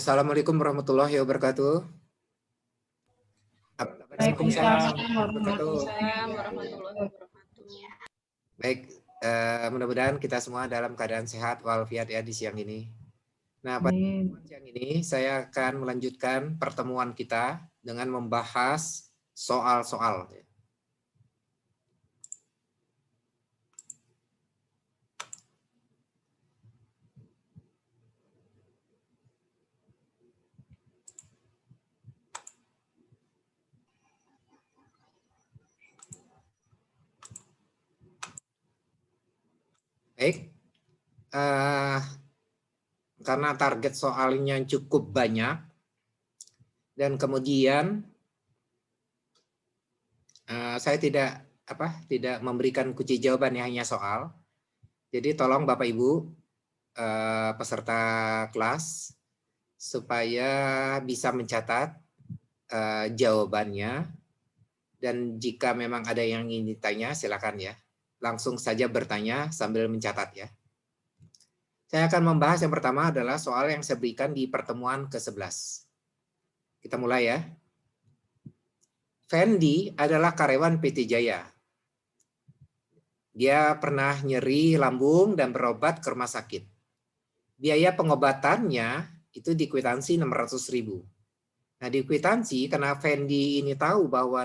Assalamualaikum warahmatullahi wabarakatuh. Waalaikumsalam warahmatullahi wabarakatuh. Baik, mudah-mudahan kita semua dalam keadaan sehat walafiat ya di siang ini. Nah, pada siang ini saya akan melanjutkan pertemuan kita dengan membahas soal-soal. Baik, karena target soalnya cukup banyak dan kemudian saya tidak memberikan kunci jawaban yang hanya soal. Jadi tolong Bapak Ibu peserta kelas supaya bisa mencatat jawabannya, dan jika memang ada yang ingin ditanya silakan ya. Langsung saja bertanya sambil mencatat ya. Saya akan membahas yang pertama adalah soal yang saya berikan di pertemuan ke-11. Kita mulai ya. Fendi adalah karyawan PT Jaya. Dia pernah nyeri lambung dan berobat ke rumah sakit. Biaya pengobatannya itu di kwitansi 600.000. Nah, di kwitansi karena Fendi ini tahu bahwa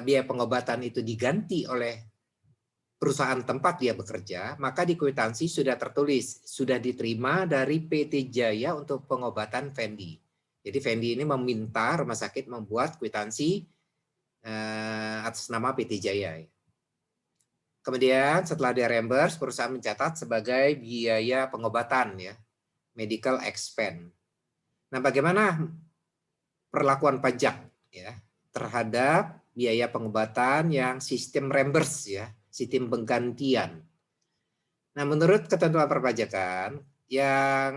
biaya pengobatan itu diganti oleh perusahaan tempat dia bekerja, maka di kwitansi sudah tertulis, sudah diterima dari PT Jaya untuk pengobatan Fendi. Jadi Fendi ini meminta rumah sakit membuat kwitansi atas nama PT Jaya. Kemudian setelah dia reimburse, perusahaan mencatat sebagai biaya pengobatan ya, medical expense. Nah, bagaimana perlakuan pajak ya terhadap biaya pengobatan yang sistem reimburse ya, sistem penggantian. Nah, menurut ketentuan perpajakan, yang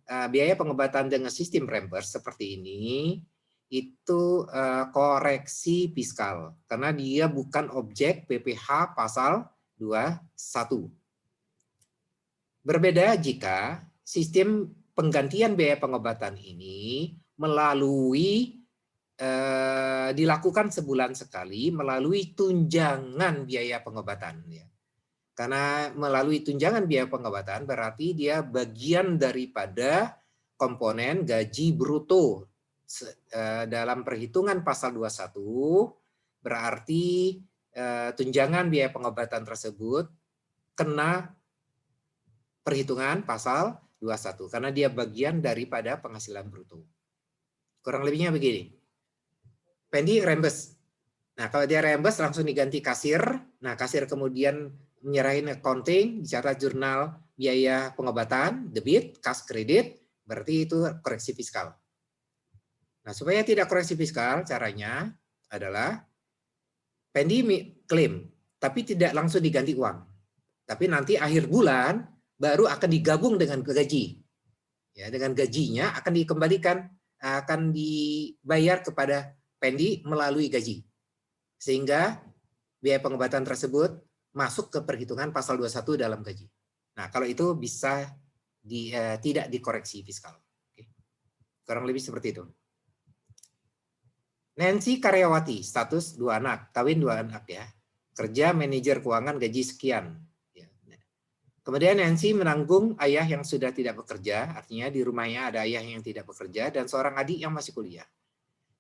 biaya pengobatan dengan sistem reimburse seperti ini itu koreksi fiskal karena dia bukan objek PPh pasal 21. Berbeda jika sistem penggantian biaya pengobatan ini melalui dilakukan sebulan sekali melalui tunjangan biaya pengobatan ya. Karena melalui tunjangan biaya pengobatan berarti dia bagian daripada komponen gaji bruto dalam perhitungan pasal 21, berarti tunjangan biaya pengobatan tersebut kena perhitungan pasal 21 karena dia bagian daripada penghasilan bruto. Kurang lebihnya begini. Fendi reimburse. Nah, kalau dia reimburse langsung diganti kasir. Nah, kasir kemudian menyerahin accounting, dicatat jurnal biaya pengobatan, debit, kas kredit, berarti itu koreksi fiskal. Nah, supaya tidak koreksi fiskal, caranya adalah Fendi klaim, tapi tidak langsung diganti uang. Tapi nanti akhir bulan baru akan digabung dengan gaji. Ya, dengan gajinya akan dikembalikan, akan dibayar kepada Fendi melalui gaji. Sehingga biaya pengobatan tersebut masuk ke perhitungan pasal 21 dalam gaji. Nah, kalau itu bisa tidak dikoreksi fiskal. Oke. Kurang lebih seperti itu. Nancy karyawati, status 2 anak, kawin 2 anak ya. Kerja manajer keuangan gaji sekian. Kemudian Nancy menanggung ayah yang sudah tidak bekerja, artinya di rumahnya ada ayah yang tidak bekerja dan seorang adik yang masih kuliah.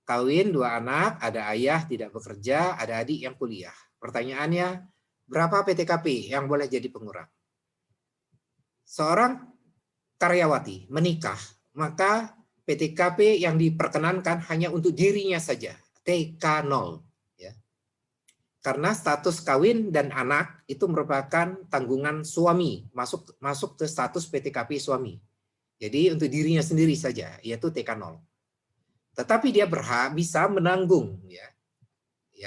Kawin 2 anak, ada ayah tidak bekerja, ada adik yang kuliah. Pertanyaannya, berapa PTKP yang boleh jadi pengurang? Seorang karyawati menikah, maka PTKP yang diperkenankan hanya untuk dirinya saja, TK0. Ya. Karena status kawin dan anak itu merupakan tanggungan suami, masuk ke status PTKP suami. Jadi untuk dirinya sendiri saja, yaitu TK0. Tetapi dia bisa menanggung ya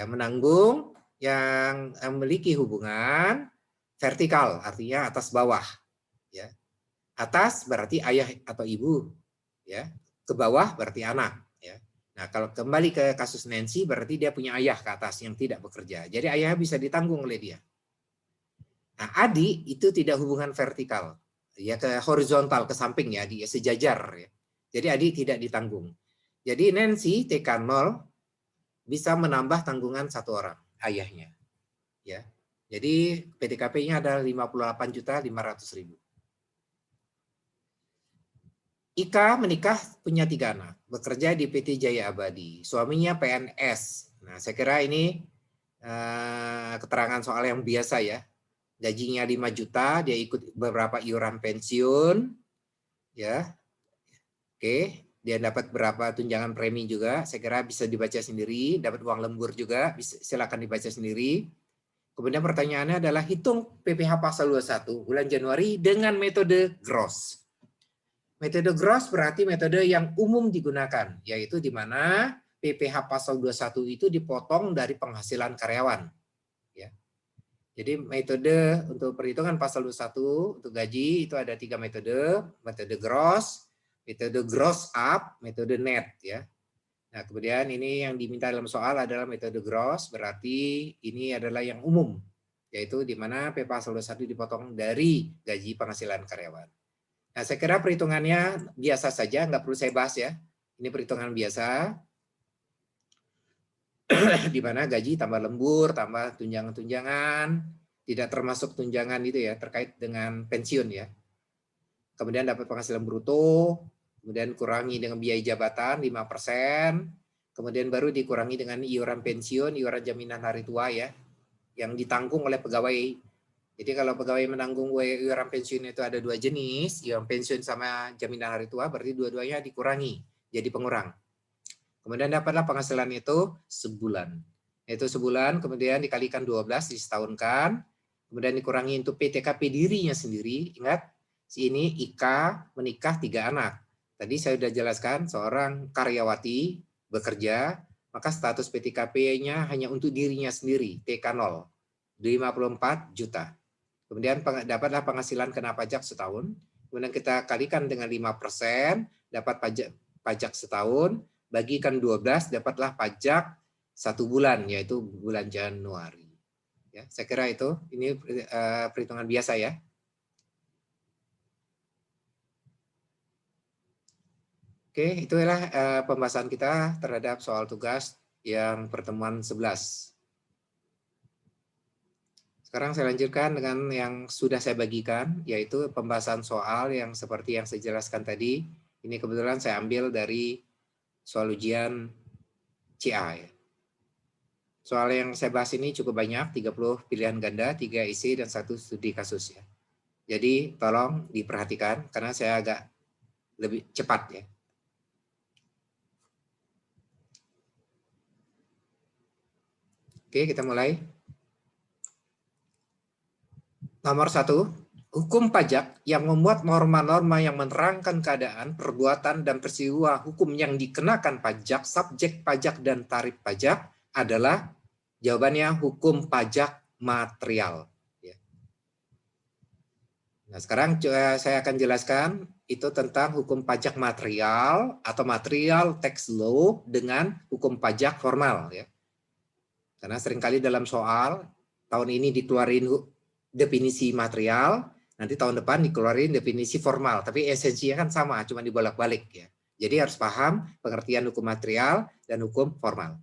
menanggung yang memiliki hubungan vertikal, artinya atas bawah ya. Atas berarti ayah atau ibu ya, ke bawah berarti anak ya. Nah, kalau kembali ke kasus Nancy berarti dia punya ayah ke atas yang tidak bekerja. Jadi ayah bisa ditanggung oleh dia. Nah, adik itu tidak hubungan vertikal, ya ke horizontal, ke samping ya, dia sejajar ya. Jadi adik tidak ditanggung. Jadi Nancy TK 0 bisa menambah tanggungan 1 orang, ayahnya. Ya. Jadi PDKP-nya adalah 58.500.000. Ika menikah punya 3 anak, bekerja di PT Jaya Abadi, suaminya PNS. Nah, saya kira ini keterangan soal yang biasa ya. Gajinya 5 juta, dia ikut beberapa iuran pensiun, ya. Oke, dia dapat berapa tunjangan premi juga, saya kira bisa dibaca sendiri, dapat uang lembur juga, silakan dibaca sendiri. Kemudian pertanyaannya adalah hitung PPh pasal 21 bulan Januari dengan metode gross. Metode gross berarti metode yang umum digunakan, yaitu di mana PPh pasal 21 itu dipotong dari penghasilan karyawan. Ya. Jadi metode untuk perhitungan pasal 21 untuk gaji itu ada 3 metode, metode gross, metode gross up, metode net. Ya. Nah, kemudian ini yang diminta dalam soal adalah metode gross, berarti ini adalah yang umum, yaitu di mana PPh pasal 21 dipotong dari gaji penghasilan karyawan. Nah, saya kira perhitungannya biasa saja, nggak perlu saya bahas ya. Ini perhitungan biasa, di mana gaji tambah lembur, tambah tunjangan-tunjangan, tidak termasuk tunjangan itu ya, terkait dengan pensiun ya. Kemudian dapat penghasilan bruto, kemudian kurangi dengan biaya jabatan 5%, kemudian baru dikurangi dengan iuran pensiun, iuran jaminan hari tua ya, yang ditanggung oleh pegawai. Jadi kalau pegawai menanggung iuran pensiun itu ada 2 jenis, iuran pensiun sama jaminan hari tua, berarti dua-duanya dikurangi, jadi pengurang. Kemudian dapatlah penghasilan itu sebulan. Itu sebulan, kemudian dikalikan 12, disetahunkan, kemudian dikurangi untuk PTKP dirinya sendiri. Ingat, ini Ika menikah 3 anak. Tadi saya sudah jelaskan, seorang karyawati bekerja, maka status PTKP-nya hanya untuk dirinya sendiri, TK 0, 54 juta. Kemudian dapatlah penghasilan kena pajak setahun, kemudian kita kalikan dengan 5%, dapat pajak setahun, bagikan 12, dapatlah pajak 1 bulan, yaitu bulan Januari. Ya, saya kira itu, ini perhitungan biasa ya. Oke, itulah pembahasan kita terhadap soal tugas yang pertemuan 11. Sekarang saya lanjutkan dengan yang sudah saya bagikan, yaitu pembahasan soal yang seperti yang saya jelaskan tadi. Ini kebetulan saya ambil dari soal ujian CA. Ya. Soal yang saya bahas ini cukup banyak, 30 pilihan ganda, 3 isi, dan 1 studi kasus. Ya. Jadi tolong diperhatikan, karena saya agak lebih cepat. Ya. Oke, kita mulai. Nomor 1, hukum pajak yang memuat norma-norma yang menerangkan keadaan, perbuatan, dan peristiwa hukum yang dikenakan pajak, subjek pajak, dan tarif pajak adalah jawabannya hukum pajak material. Nah, sekarang saya akan jelaskan itu tentang hukum pajak material atau material tax law dengan hukum pajak formal. Ya. Karena seringkali dalam soal, tahun ini dikeluarin definisi material, nanti tahun depan dikeluarin definisi formal, tapi esensinya kan sama, cuma dibolak-balik ya. Jadi harus paham pengertian hukum material dan hukum formal.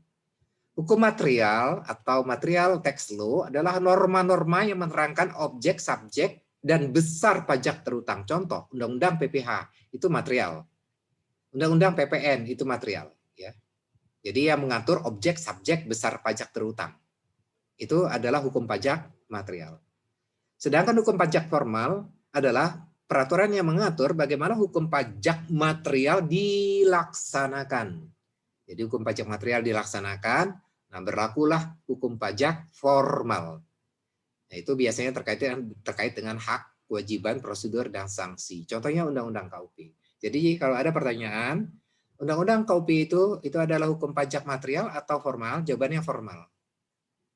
Hukum material atau material tax law adalah norma-norma yang menerangkan objek, subjek, dan besar pajak terutang. Contoh, Undang-Undang PPh itu material. Undang-Undang PPN itu material. Ya. Jadi yang mengatur objek, subjek, besar pajak terutang. Itu adalah hukum pajak material. Sedangkan hukum pajak formal adalah peraturan yang mengatur bagaimana hukum pajak material dilaksanakan. Jadi hukum pajak material dilaksanakan, nah berlakulah hukum pajak formal. Nah, itu biasanya terkait dengan hak, kewajiban, prosedur, dan sanksi. Contohnya Undang-Undang KUP. Jadi kalau ada pertanyaan, Undang-Undang KUP itu adalah hukum pajak material atau formal? Jawabannya formal.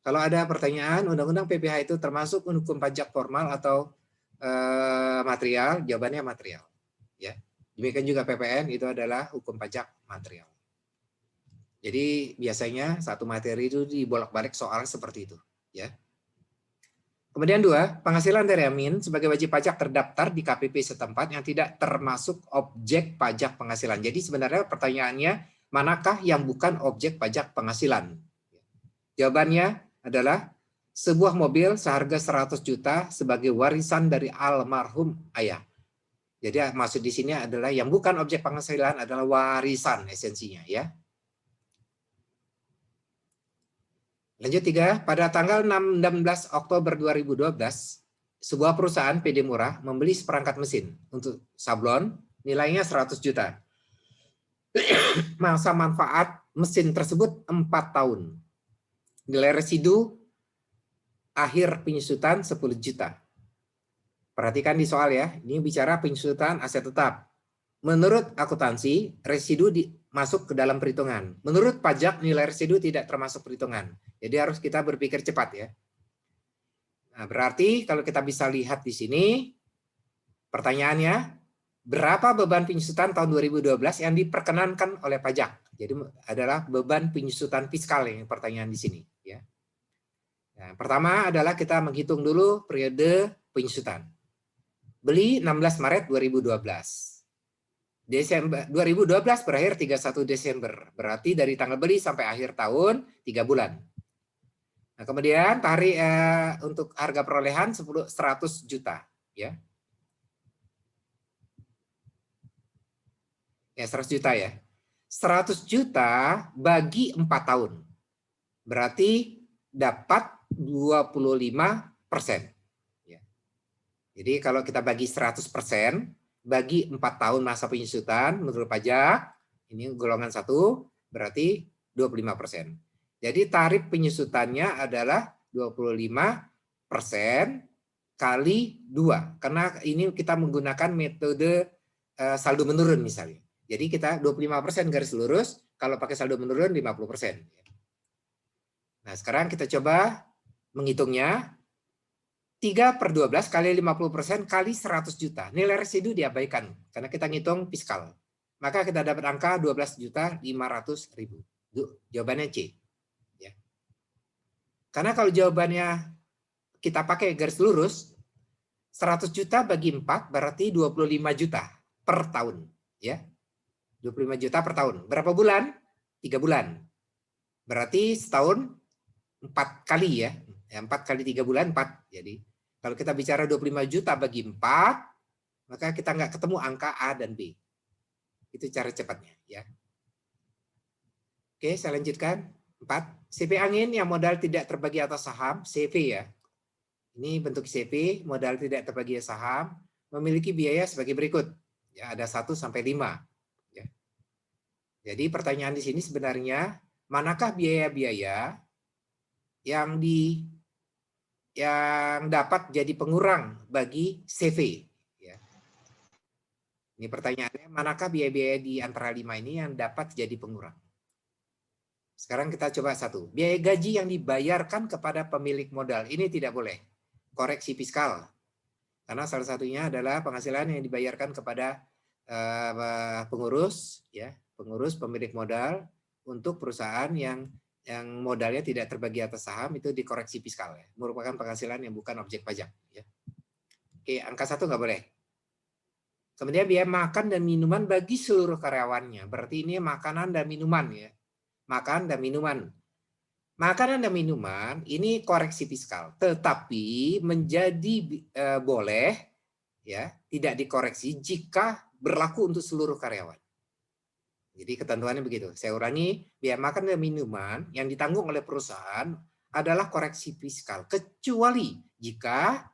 Kalau ada pertanyaan, Undang-Undang PPh itu termasuk hukum pajak formal atau material? Jawabannya material. Ya. Demikian juga PPN itu adalah hukum pajak material. Jadi biasanya satu materi itu dibolak-balik soal seperti itu. Ya. Kemudian 2, penghasilan dari Amin sebagai wajib pajak terdaftar di KPP setempat yang tidak termasuk objek pajak penghasilan. Jadi sebenarnya pertanyaannya, manakah yang bukan objek pajak penghasilan? Jawabannya adalah sebuah mobil seharga 100 juta sebagai warisan dari almarhum ayah. Jadi maksud di sini adalah yang bukan objek penghasilan adalah warisan esensinya ya. Lanjut 3, pada tanggal 16 Oktober 2012, sebuah perusahaan PD Murah membeli seperangkat mesin untuk sablon nilainya 100 juta. Masa manfaat mesin tersebut 4 tahun. Nilai residu akhir penyusutan 10 juta. Perhatikan di soal ya, ini bicara penyusutan aset tetap. Menurut akuntansi, residu masuk ke dalam perhitungan. Menurut pajak, nilai residu tidak termasuk perhitungan. Jadi harus kita berpikir cepat ya. Nah, berarti kalau kita bisa lihat di sini, pertanyaannya, berapa beban penyusutan tahun 2012 yang diperkenankan oleh pajak? Jadi adalah beban penyusutan fiskal yang pertanyaan di sini. Ya. Nah, pertama adalah kita menghitung dulu periode penyusutan. Beli 16 Maret 2012. Desember 2012 berakhir 31 Desember. Berarti dari tanggal beli sampai akhir tahun 3 bulan. Nah, kemudian tarik untuk harga perolehan 100 juta ya. Ya 100 juta ya. 100 juta bagi 4 tahun. Berarti dapat 25%. Ya. Jadi kalau kita bagi 100%, bagi 4 tahun masa penyusutan menurut pajak, ini golongan 1, berarti 25%. Jadi tarif penyusutannya adalah 25% kali 2. Karena ini kita menggunakan metode saldo menurun misalnya. Jadi kita 25% garis lurus, kalau pakai saldo menurun 50%. Nah sekarang kita coba menghitungnya. 3/12 kali 50% kali 100 juta. Nilai residu diabaikan karena kita ngitung fiskal. Maka kita dapat angka 12.500.000. Jawabannya C. Ya. Karena kalau jawabannya kita pakai garis lurus, 100 juta bagi 4 berarti 25 juta per tahun. Ya. 25 juta per tahun. Berapa bulan? 3 bulan. Berarti setahun 4 kali ya. 4 kali 3 bulan 4. Jadi kalau kita bicara 25 juta bagi 4, maka kita nggak ketemu angka A dan B. Itu cara cepatnya ya. Oke, saya lanjutkan. 4. CV angin yang modal tidak terbagi atas saham, CV ya. Ini bentuk CV, modal tidak terbagi atas saham, memiliki biaya sebagai berikut. Ya, ada 1 sampai 5. Ya. Jadi pertanyaan di sini sebenarnya, manakah biaya-biaya yang dapat jadi pengurang bagi CV. Ya. Ini pertanyaannya, manakah biaya-biaya di antara 5 ini yang dapat jadi pengurang? Sekarang kita coba 1. Biaya gaji yang dibayarkan kepada pemilik modal. Ini tidak boleh. Koreksi fiskal. Karena salah satunya adalah penghasilan yang dibayarkan kepada pengurus, ya, pengurus pemilik modal untuk perusahaan yang modalnya tidak terbagi atas saham itu dikoreksi fiskal ya. Merupakan penghasilan yang bukan objek pajak ya. Oke, angka 1 nggak boleh. Kemudian biaya makan dan minuman bagi seluruh karyawannya. Berarti ini makanan dan minuman ya. Makan dan minuman. Makanan dan minuman ini koreksi fiskal, tetapi menjadi boleh ya, tidak dikoreksi jika berlaku untuk seluruh karyawan. Jadi ketentuannya begitu. Saya ulangi, biaya makan dan minuman yang ditanggung oleh perusahaan adalah koreksi fiskal, kecuali jika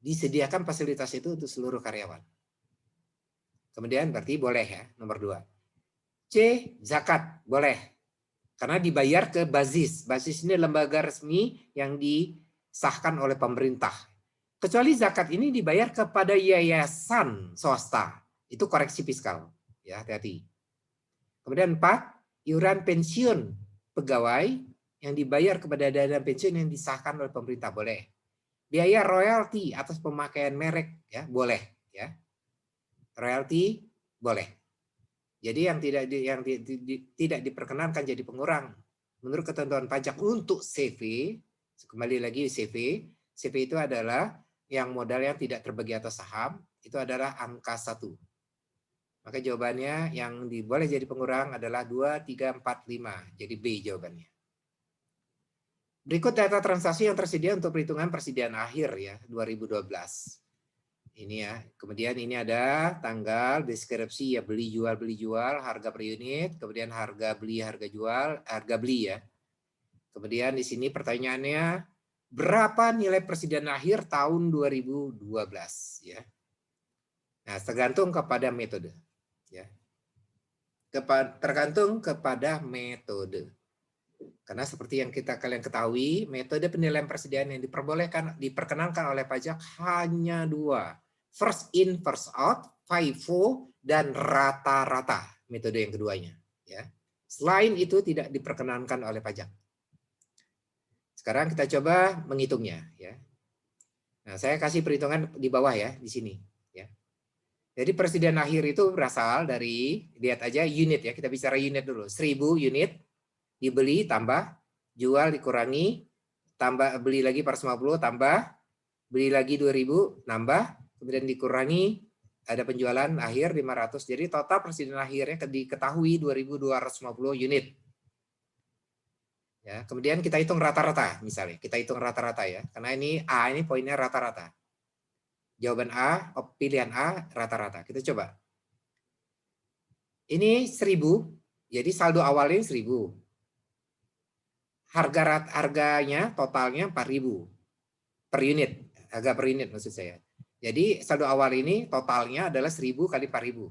disediakan fasilitas itu untuk seluruh karyawan. Kemudian berarti boleh ya, nomor 2. C, zakat, boleh. Karena dibayar ke Bazis. Bazis ini lembaga resmi yang disahkan oleh pemerintah. Kecuali zakat ini dibayar kepada yayasan swasta. Itu koreksi fiskal. Ya, hati-hati. Kemudian 4, iuran pensiun pegawai yang dibayar kepada dana pensiun yang disahkan oleh pemerintah boleh. Biaya royalti atas pemakaian merek ya boleh ya. Royalti boleh. Jadi yang tidak diperkenankan jadi pengurang menurut ketentuan pajak untuk CV Kembali lagi CV. CV itu adalah yang modal yang tidak terbagi atas saham, itu adalah angka 1. Maka jawabannya yang boleh jadi pengurang adalah 2, 3, 4, 5. Jadi B jawabannya. Berikut data transaksi yang tersedia untuk perhitungan persediaan akhir ya 2012. Ini ya. Kemudian ini ada tanggal, deskripsi ya beli jual, harga per unit, kemudian harga beli, harga jual, harga beli ya. Kemudian di sini pertanyaannya berapa nilai persediaan akhir tahun 2012 ya. Nah, tergantung kepada metode ya. Tergantung kepada metode. Karena seperti yang kalian ketahui, metode penilaian persediaan yang diperkenankan oleh pajak hanya 2. First in, first out, FIFO, dan rata-rata. Metode yang keduanya. Ya. Selain itu tidak diperkenankan oleh pajak. Sekarang kita coba menghitungnya. Ya. Nah, saya kasih perhitungan di bawah ya, di sini. Ya. Jadi persediaan akhir itu berasal dari, lihat aja unit ya, kita bicara unit dulu. 1000 unit, dibeli tambah, jual dikurangi, tambah beli lagi 450 tambah, beli lagi 2000 nambah, kemudian dikurangi, ada penjualan akhir 500. Jadi total persediaan akhirnya diketahui 2250 unit. Ya, kemudian kita hitung rata-rata misalnya, kita hitung rata-rata ya. Karena ini A ini poinnya rata-rata. Jawaban A, pilihan A rata-rata. Kita coba. Ini 1000, jadi saldo awalnya 1000. Harganya totalnya 4.000 per unit, harga per unit maksud saya. Jadi saldo awal ini totalnya adalah 1.000 kali 4.000.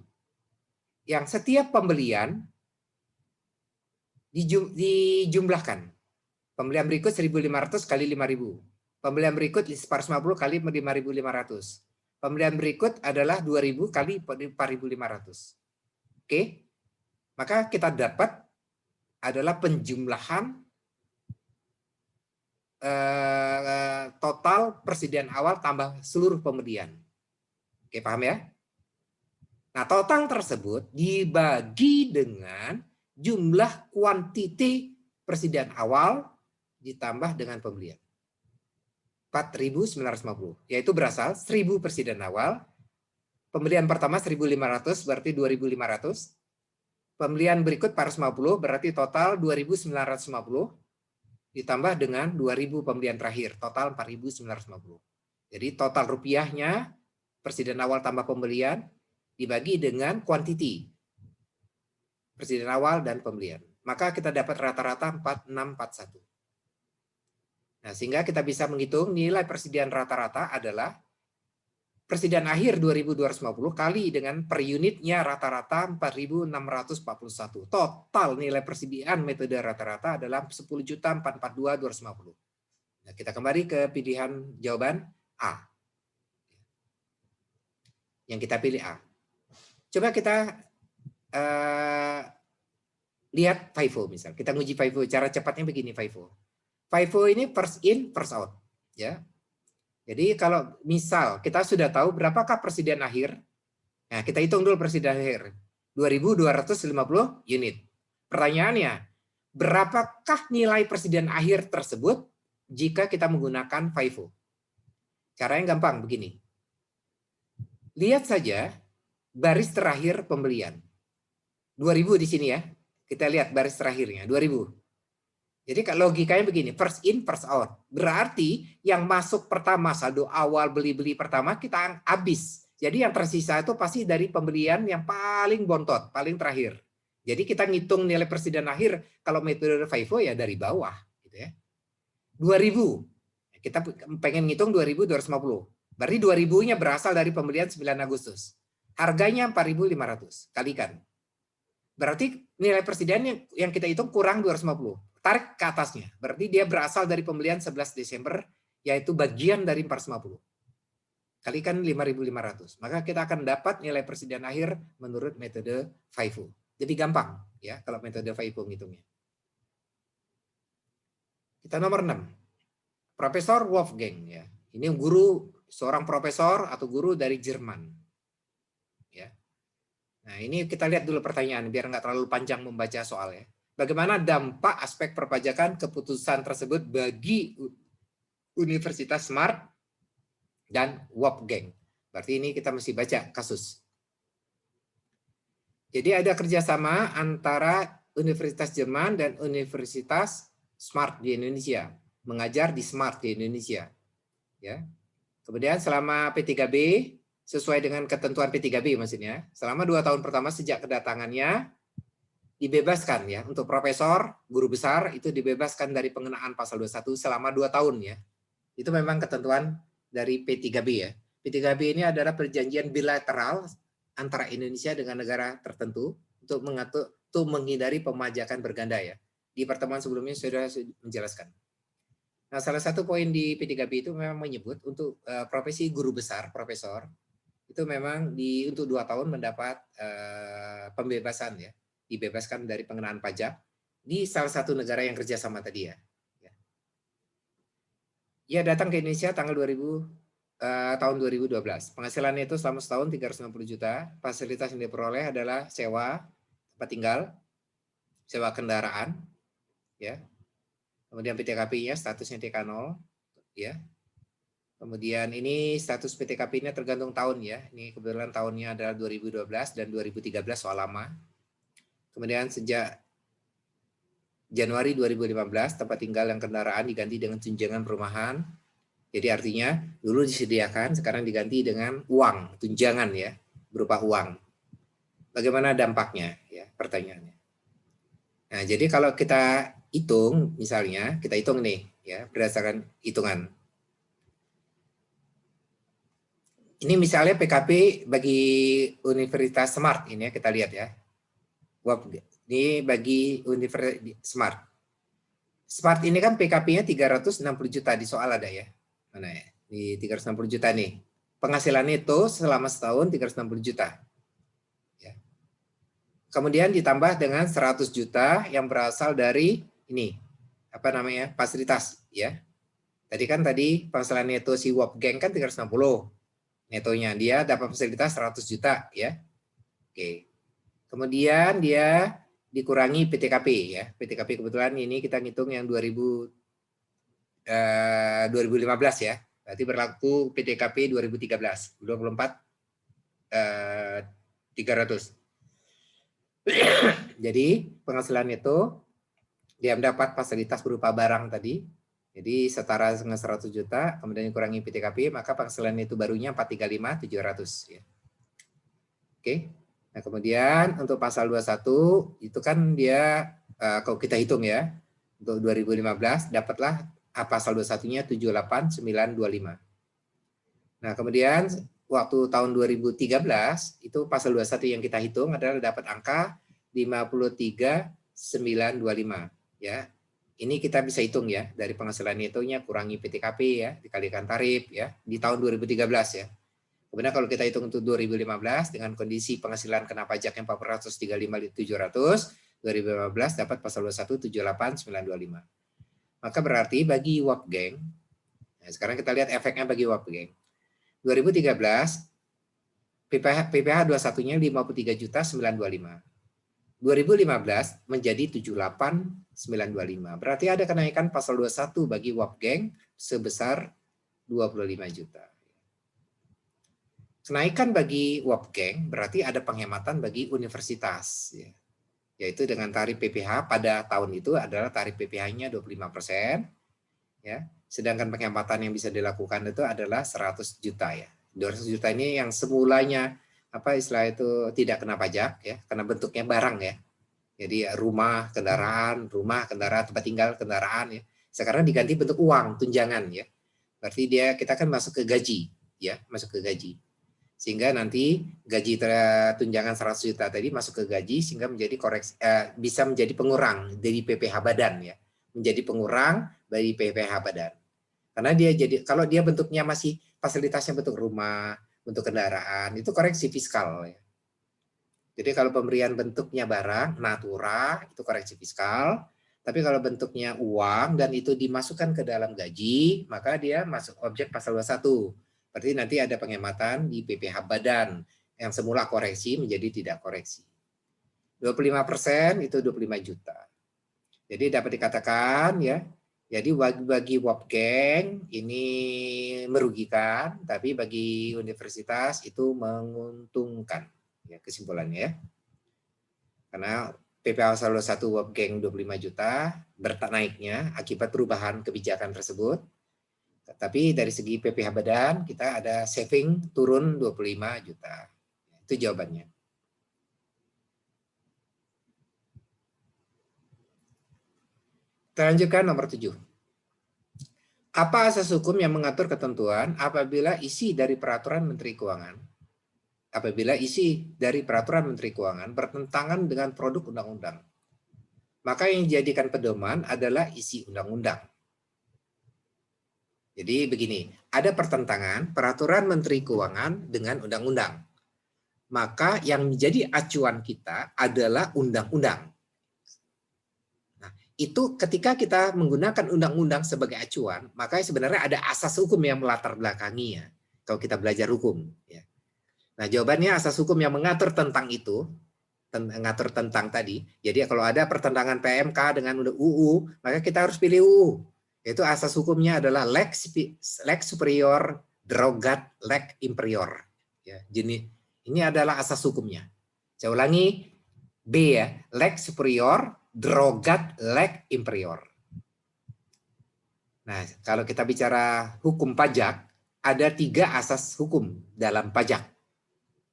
Yang setiap pembelian dijumlahkan. Pembelian berikut 1.500 kali 5.000. Pembelian berikut 450 kali 5.500. Pembelian berikut adalah 2.000 kali 4.500. Oke? Maka kita dapat adalah penjumlahan total persediaan awal tambah seluruh pembelian. Oke, paham ya? Nah, total tersebut dibagi dengan jumlah kuantiti persediaan awal ditambah dengan pembelian. 4.950, yaitu berasal 1.000 persediaan awal. Pembelian pertama 1.500 berarti 2.500. Pembelian berikut 450 berarti total 2.950. Ditambah dengan 2.000 pembelian terakhir, total 4.950. Jadi total rupiahnya, persediaan awal tambah pembelian, dibagi dengan kuantiti. Persediaan awal dan pembelian. Maka kita dapat rata-rata 4641. Nah, sehingga kita bisa menghitung nilai persediaan rata-rata adalah persediaan akhir 2.250 kali dengan per unitnya rata-rata 4.641. Total nilai persediaan metode rata-rata adalah 10.442.250. Nah, kita kembali ke pilihan jawaban A. Yang kita pilih A. Coba kita lihat FIFO misal. Kita nguji FIFO. Cara cepatnya begini FIFO. FIFO ini first in, first out. Ya. Jadi kalau misal kita sudah tahu berapakah persediaan akhir, nah kita hitung dulu persediaan akhir, 2.250 unit. Pertanyaannya, berapakah nilai persediaan akhir tersebut jika kita menggunakan FIFO? Caranya gampang begini. Lihat saja baris terakhir pembelian. 2.000 di sini ya. Kita lihat baris terakhirnya, 2.000. Jadi logikanya begini, first in, first out. Berarti yang masuk pertama, saldo awal beli-beli pertama, kita habis. Jadi yang tersisa itu pasti dari pembelian yang paling bontot, paling terakhir. Jadi kita ngitung nilai persediaan akhir, kalau metode FIFO ya dari bawah. Gitu ya. 2.000. Kita pengen ngitung 2.250. Berarti 2.000-nya berasal dari pembelian 9 Agustus. Harganya 4.500. Kalikan. Berarti nilai persediaan yang kita hitung kurang 250. Tarik ke atasnya. Berarti dia berasal dari pembelian 11 Desember, yaitu bagian dari 450. Kalikan 5.500. Maka kita akan dapat nilai persediaan akhir menurut metode FIFO. Jadi gampang ya kalau metode FIFO ngitungnya. Kita nomor 6. Profesor Wolfgang ya. Ini guru, seorang profesor atau guru dari Jerman. Ya. Nah, ini kita lihat dulu pertanyaan biar nggak terlalu panjang membaca soalnya. Bagaimana dampak aspek perpajakan keputusan tersebut bagi Universitas Smart, dan Wolfgang. Berarti ini kita mesti baca kasus. Jadi ada kerjasama antara Universitas Jerman dan Universitas Smart di Indonesia, mengajar di Smart di Indonesia. Ya. Kemudian selama P3B, sesuai dengan ketentuan P3B maksudnya, selama 2 tahun pertama sejak kedatangannya, dibebaskan ya, untuk profesor, guru besar, itu dibebaskan dari pengenaan pasal 21 selama 2 tahun ya. Itu memang ketentuan dari P3B ya. P3B ini adalah perjanjian bilateral antara Indonesia dengan negara tertentu untuk menghindari pemajakan berganda ya. Di pertemuan sebelumnya sudah menjelaskan. Nah, salah satu poin di P3B itu memang menyebut untuk profesi guru besar, profesor, itu memang untuk 2 tahun mendapat pembebasan ya, dibebaskan dari pengenaan pajak di salah satu negara yang kerjasama tadi ya. Ia datang ke Indonesia tahun 2012. Penghasilannya itu selama setahun 360 juta. Fasilitas yang diperoleh adalah sewa tempat tinggal, sewa kendaraan, ya. Kemudian PTKP-nya statusnya TK0, ya. Kemudian ini status PTKP-nya tergantung tahun ya. Ini kebetulan tahunnya adalah 2012 dan 2013 soal lama. Kemudian sejak Januari 2015 tempat tinggal dan kendaraan diganti dengan tunjangan perumahan. Jadi artinya dulu disediakan, sekarang diganti dengan uang, tunjangan ya, berupa uang. Bagaimana dampaknya ya, pertanyaannya. Nah, jadi kalau kita hitung, misalnya kita hitung nih ya, berdasarkan hitungan. Ini misalnya PKP bagi Universitas Smart ini ya, kita lihat ya. Ini bagi Universitas Smart. Smart ini kan PKP-nya 360 juta di soal ada ya. Mana ya? Di 360 juta nih. Penghasilannya itu selama setahun 360 juta. Ya. Kemudian ditambah dengan 100 juta yang berasal dari ini. Apa namanya? Fasilitas. Ya. Tadi penghasilan neto si Wolfgang kan 360. Netonya. Dia dapat fasilitas 100 juta. Ya. Oke. Kemudian dia dikurangi PTKP. Ya. PTKP kebetulan ini kita ngitung yang 2015 ya. Berarti berlaku PTKP 2013, 24 300. Jadi penghasilan itu dia mendapat fasilitas berupa barang tadi. Jadi setara dengan 100 juta, kemudian dikurangi PTKP, maka penghasilan itu barunya 435 700 ya. Oke. Nah, kemudian untuk pasal 21 itu kan dia kalau kita hitung ya, untuk 2015 dapatlah pasal 21-nya 78925. Nah, kemudian waktu tahun 2013 itu pasal 21 yang kita hitung adalah dapat angka 53925 ya. Ini kita bisa hitung ya, dari penghasilan netonya kurangi PTKP ya, dikalikan tarif ya di tahun 2013 ya. Kemudian kalau kita hitung untuk 2015 dengan kondisi penghasilan kena pajak yang 435.700, 2015 dapat pasal 21 78925. Maka berarti bagi Wolfgang, nah sekarang kita lihat efeknya bagi Wolfgang. 2013 PPh 21-nya 53.925. 2015 menjadi 78.925. Berarti ada kenaikan pasal 21 bagi Wolfgang sebesar 25 juta. Kenaikan bagi Wolfgang berarti ada penghematan bagi universitas ya. Yaitu dengan tarif PPh pada tahun itu adalah tarif PPh-nya 25%. Ya. Sedangkan penghematan yang bisa dilakukan itu adalah 100 juta ya. 200 juta ini yang semulanya istilah itu tidak kena pajak ya, karena bentuknya barang ya. Jadi rumah, kendaraan, tempat tinggal, kendaraan ya. Sekarang diganti bentuk uang, tunjangan ya. Berarti kita kan masuk ke gaji ya, masuk ke gaji. Sehingga nanti gaji tunjangan 100 juta tadi masuk ke gaji sehingga menjadi bisa menjadi pengurang dari PPh badan ya. Menjadi pengurang dari PPh badan. Karena kalau dia bentuknya masih fasilitasnya bentuk rumah, bentuk kendaraan, itu koreksi fiskal ya. Jadi kalau pemberian bentuknya barang, natura, itu koreksi fiskal. Tapi kalau bentuknya uang dan itu dimasukkan ke dalam gaji, maka dia masuk objek pasal 21. Berarti nanti ada penghematan di PPh badan yang semula koreksi menjadi tidak koreksi. 25% itu 25 juta. Jadi dapat dikatakan ya, Jadi bagi Wolfgang ini merugikan, tapi bagi universitas itu menguntungkan. Ya, kesimpulannya ya. Karena PPh Saldo 1 Wolfgang 25 juta naiknya akibat perubahan kebijakan tersebut. Tapi dari segi PPh badan kita ada saving turun 25 juta. Itu jawabannya. Kita lanjutkan nomor 7. Apa asas hukum yang mengatur ketentuan apabila isi dari peraturan Menteri Keuangan bertentangan dengan produk undang-undang? Maka yang dijadikan pedoman adalah isi undang-undang. Jadi begini, ada pertentangan peraturan Menteri Keuangan dengan undang-undang. Maka yang menjadi acuan kita adalah undang-undang. Itu ketika kita menggunakan undang-undang sebagai acuan, maka sebenarnya ada asas hukum yang melatar belakanginya. Kalau kita belajar hukum, ya. Nah, jawabannya asas hukum yang mengatur tentang itu, mengatur tentang tadi. Jadi kalau ada pertentangan PMK dengan UU, maka kita harus pilih UU. Itu asas hukumnya adalah lex superior derogat lex inferior. Ya, ini adalah asas hukumnya. Saya ulangi, B ya, lex superior derogat lex inferior. Nah, kalau kita bicara hukum pajak, ada 3 asas hukum dalam pajak.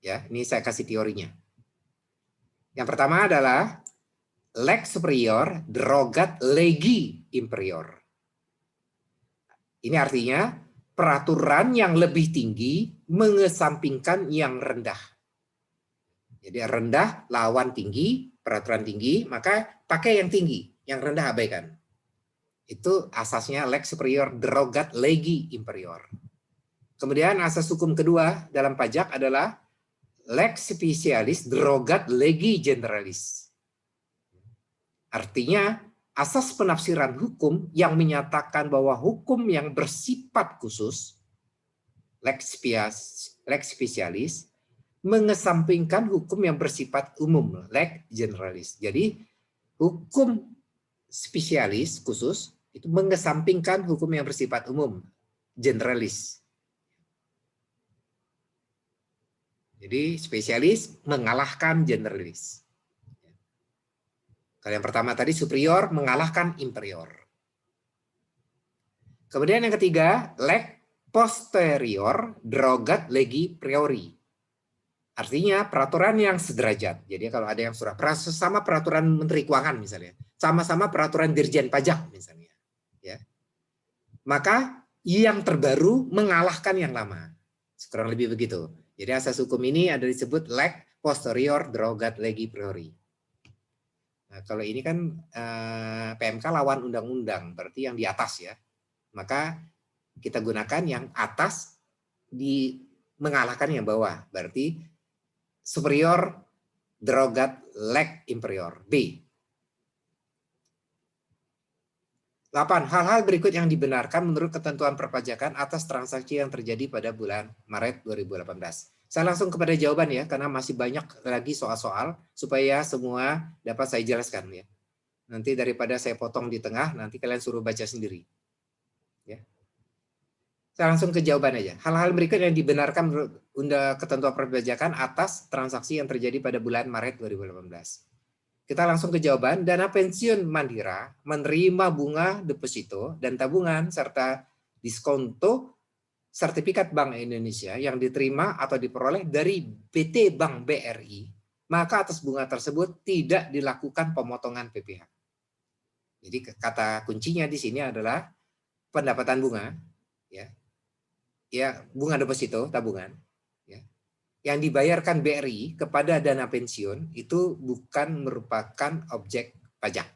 Ya, ini saya kasih teorinya. Yang pertama adalah lex superior derogat legi inferior. Ini artinya peraturan yang lebih tinggi mengesampingkan yang rendah. Jadi rendah lawan tinggi, peraturan tinggi, maka pakai yang tinggi, yang rendah abaikan. Itu asasnya lex superior derogat legi inferior. Kemudian asas hukum kedua dalam pajak adalah lex specialis derogat legi generalis. Artinya asas penafsiran hukum yang menyatakan bahwa hukum yang bersifat khusus lex specialis mengesampingkan hukum yang bersifat umum lex generalis. Jadi hukum spesialis khusus itu mengesampingkan hukum yang bersifat umum generalis. Jadi spesialis mengalahkan generalis. Kalau yang pertama tadi superior mengalahkan inferior. Kemudian yang ketiga, lex posterior derogat legi priori. Artinya peraturan yang sederajat. Jadi kalau ada yang sama peraturan Menteri Keuangan misalnya, sama-sama peraturan Dirjen Pajak misalnya, ya. Maka yang terbaru mengalahkan yang lama. Kurang lebih begitu. Jadi asas hukum ini ada disebut lex posterior derogat legi priori. Nah, kalau ini kan PMK lawan undang-undang, berarti yang di atas ya. Maka kita gunakan yang atas mengalahkan yang bawah, berarti superior derogat lex inferior. B. 8. Hal-hal berikut yang dibenarkan menurut ketentuan perpajakan atas transaksi yang terjadi pada bulan Maret 2018. Saya langsung kepada jawaban ya, karena masih banyak lagi soal-soal supaya semua dapat saya jelaskan ya. Nanti daripada saya potong di tengah, nanti kalian suruh baca sendiri. Ya. Saya langsung ke jawaban aja. Hal-hal berikut yang dibenarkan menurut ketentuan perpajakan atas transaksi yang terjadi pada bulan Maret 2018. Kita langsung ke jawaban. Dana pensiun Mandira menerima bunga deposito dan tabungan serta diskonto sertifikat Bank Indonesia yang diterima atau diperoleh dari PT Bank BRI, maka atas bunga tersebut tidak dilakukan pemotongan PPh. Jadi kata kuncinya di sini adalah pendapatan bunga, ya bunga deposito tabungan, ya, yang dibayarkan BRI kepada dana pensiun itu bukan merupakan objek pajak.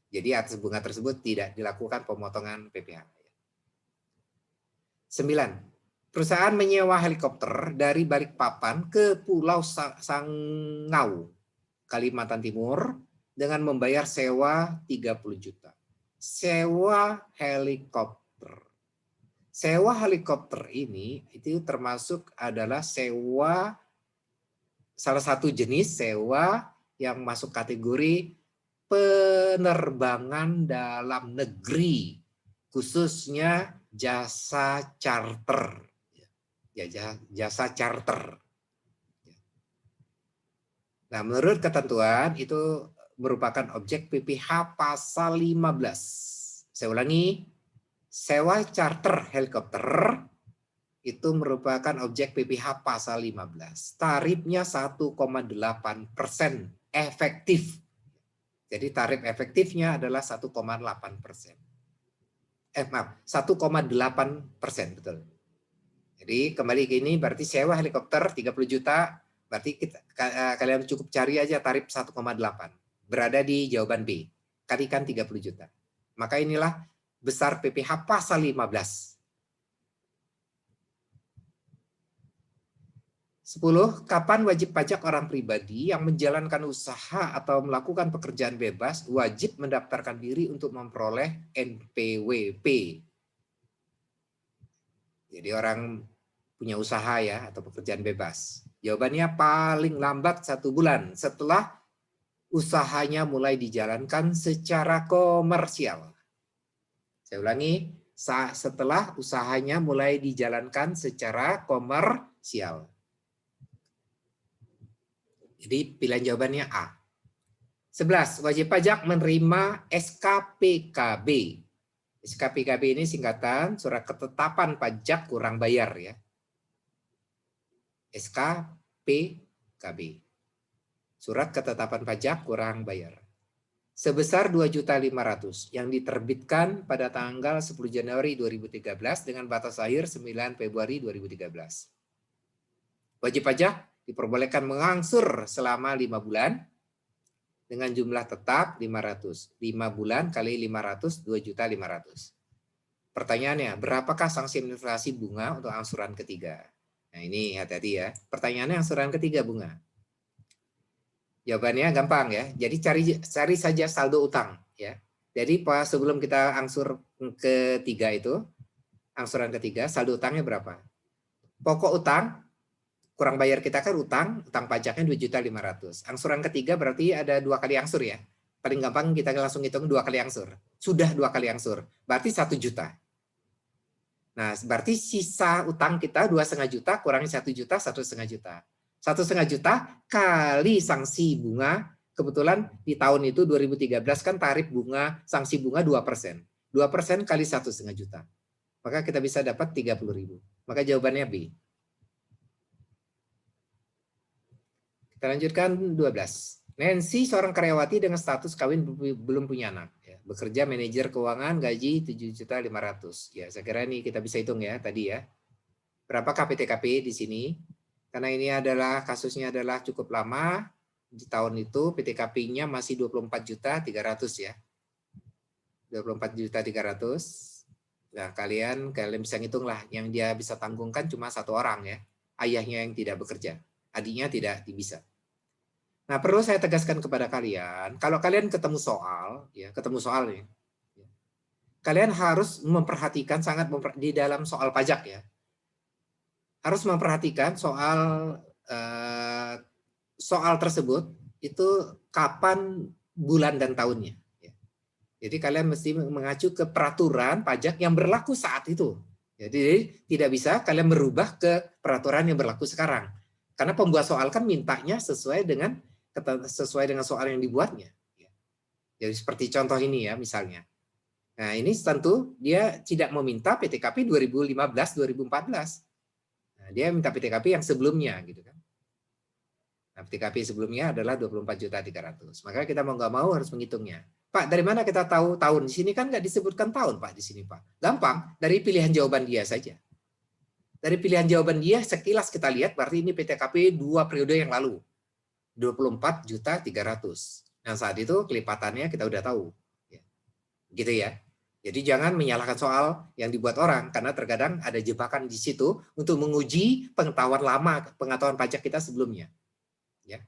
Jadi atas bunga tersebut tidak dilakukan pemotongan PPh. 9. Perusahaan menyewa helikopter dari Balikpapan ke Pulau Sangau, Kalimantan Timur dengan membayar sewa 30 juta. Sewa helikopter. Sewa helikopter ini itu termasuk adalah sewa salah satu jenis sewa yang masuk kategori penerbangan dalam negeri khususnya jasa charter. Jasa charter. Nah, menurut ketentuan itu merupakan objek PPh pasal 15. Saya ulangi, sewa charter helikopter itu merupakan objek PPh pasal 15. Tarifnya 1,8% efektif. Jadi tarif efektifnya adalah 1,8%. Maaf, 1,8%, betul. Jadi kembali ke ini berarti sewa helikopter 30 juta, berarti kalian cukup cari aja tarif 1,8. Berada di jawaban B. Kalikan 30 juta. Maka inilah besar PPh pasal 15. 10. Kapan wajib pajak orang pribadi yang menjalankan usaha atau melakukan pekerjaan bebas wajib mendaftarkan diri untuk memperoleh NPWP? Jadi orang punya usaha ya atau pekerjaan bebas. Jawabannya paling lambat 1 bulan setelah usahanya mulai dijalankan secara komersial. Saya ulangi, setelah usahanya mulai dijalankan secara komersial. Jadi pilihan jawabannya A. 11. Wajib pajak menerima SKPKB. SKPKB ini singkatan surat ketetapan pajak kurang bayar ya. SKPKB. Surat ketetapan pajak kurang bayar. Sebesar 2.500.000 yang diterbitkan pada tanggal 10 Januari 2013 dengan batas akhir 9 Februari 2013. Wajib pajak diperbolehkan mengangsur selama 5 bulan dengan jumlah tetap 500. 5 bulan kali 500, 2.500.000. Pertanyaannya, berapakah sanksi administrasi bunga untuk angsuran ketiga? Nah ini hati-hati ya. Pertanyaannya angsuran ketiga bunga. Jawabannya gampang ya. Jadi cari saja saldo utang ya. Jadi sebelum kita angsur ketiga itu, angsuran ketiga, saldo utangnya berapa? Pokok utang kurang bayar kita kan utang pajaknya 2.500.000. Angsuran ketiga berarti ada 2 kali angsur ya. Paling gampang kita langsung hitung 2 kali angsur. Sudah 2 kali angsur. Berarti 1 juta. Nah, berarti sisa utang kita 2,5 juta kurangi 1 juta, 1,5 juta. 1,5 juta kali sanksi bunga. Kebetulan di tahun itu 2013 kan tarif bunga, sanksi bunga 2%. 2% kali 1,5 juta. Maka kita bisa dapat 30.000. Maka jawabannya B. Kita lanjutkan 12. Nancy seorang karyawati dengan status kawin belum punya anak. Ya, bekerja manajer keuangan, gaji 7.500.000. Ya, saya kira ini kita bisa hitung ya tadi ya. Berapakah PTKP di sini? Karena ini adalah kasusnya adalah cukup lama. Di tahun itu PTKP-nya masih 24.300.000 ya. 24.300.000. Nah, kalian bisa ngitung lah. Yang dia bisa tanggungkan cuma 1 orang ya. Ayahnya yang tidak bekerja. Adiknya tidak bisa. Nah, perlu saya tegaskan kepada kalian, kalau kalian ketemu soal nih, kalian harus memperhatikan di dalam soal pajak ya, harus memperhatikan soal tersebut itu kapan bulan dan tahunnya. Jadi kalian mesti mengacu ke peraturan pajak yang berlaku saat itu. Jadi tidak bisa kalian merubah ke peraturan yang berlaku sekarang. Karena pembuat soal kan mintanya sesuai dengan soal yang dibuatnya. Jadi seperti contoh ini ya misalnya. Nah ini tentu dia tidak meminta PTKP 2015-2014. Nah, dia minta PTKP yang sebelumnya gitu kan. Nah, PTKP sebelumnya adalah 24.300.000. Maka kita mau nggak mau harus menghitungnya. Pak, dari mana kita tahu tahun? Di sini kan nggak disebutkan tahun Pak di sini Pak. Gampang, dari pilihan jawaban dia saja. Dari pilihan jawaban dia sekilas kita lihat berarti ini PTKP 2 periode yang lalu. 24.300.000. Nah saat itu kelipatannya kita udah tahu, gitu ya. Jadi jangan menyalahkan soal yang dibuat orang karena terkadang ada jebakan di situ untuk menguji pengetahuan pajak kita sebelumnya. Ya.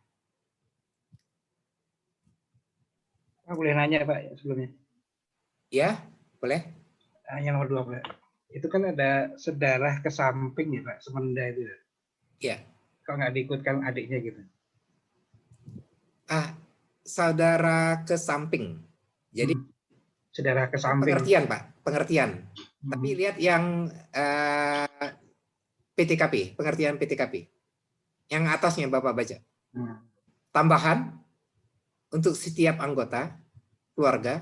Pak, boleh nanya Pak sebelumnya? Ya, boleh. Yang nomor 2 Pak. Itu kan ada saudara ke samping ya Pak, semenda itu. Ya. Kok nggak diikutkan adiknya gitu? Saudara ke samping. Jadi Sedarah ke samping. Pengertian, Pak, pengertian. Tapi lihat yang PTKP, pengertian PTKP. Yang atasnya Bapak baca. Tambahan untuk setiap anggota keluarga.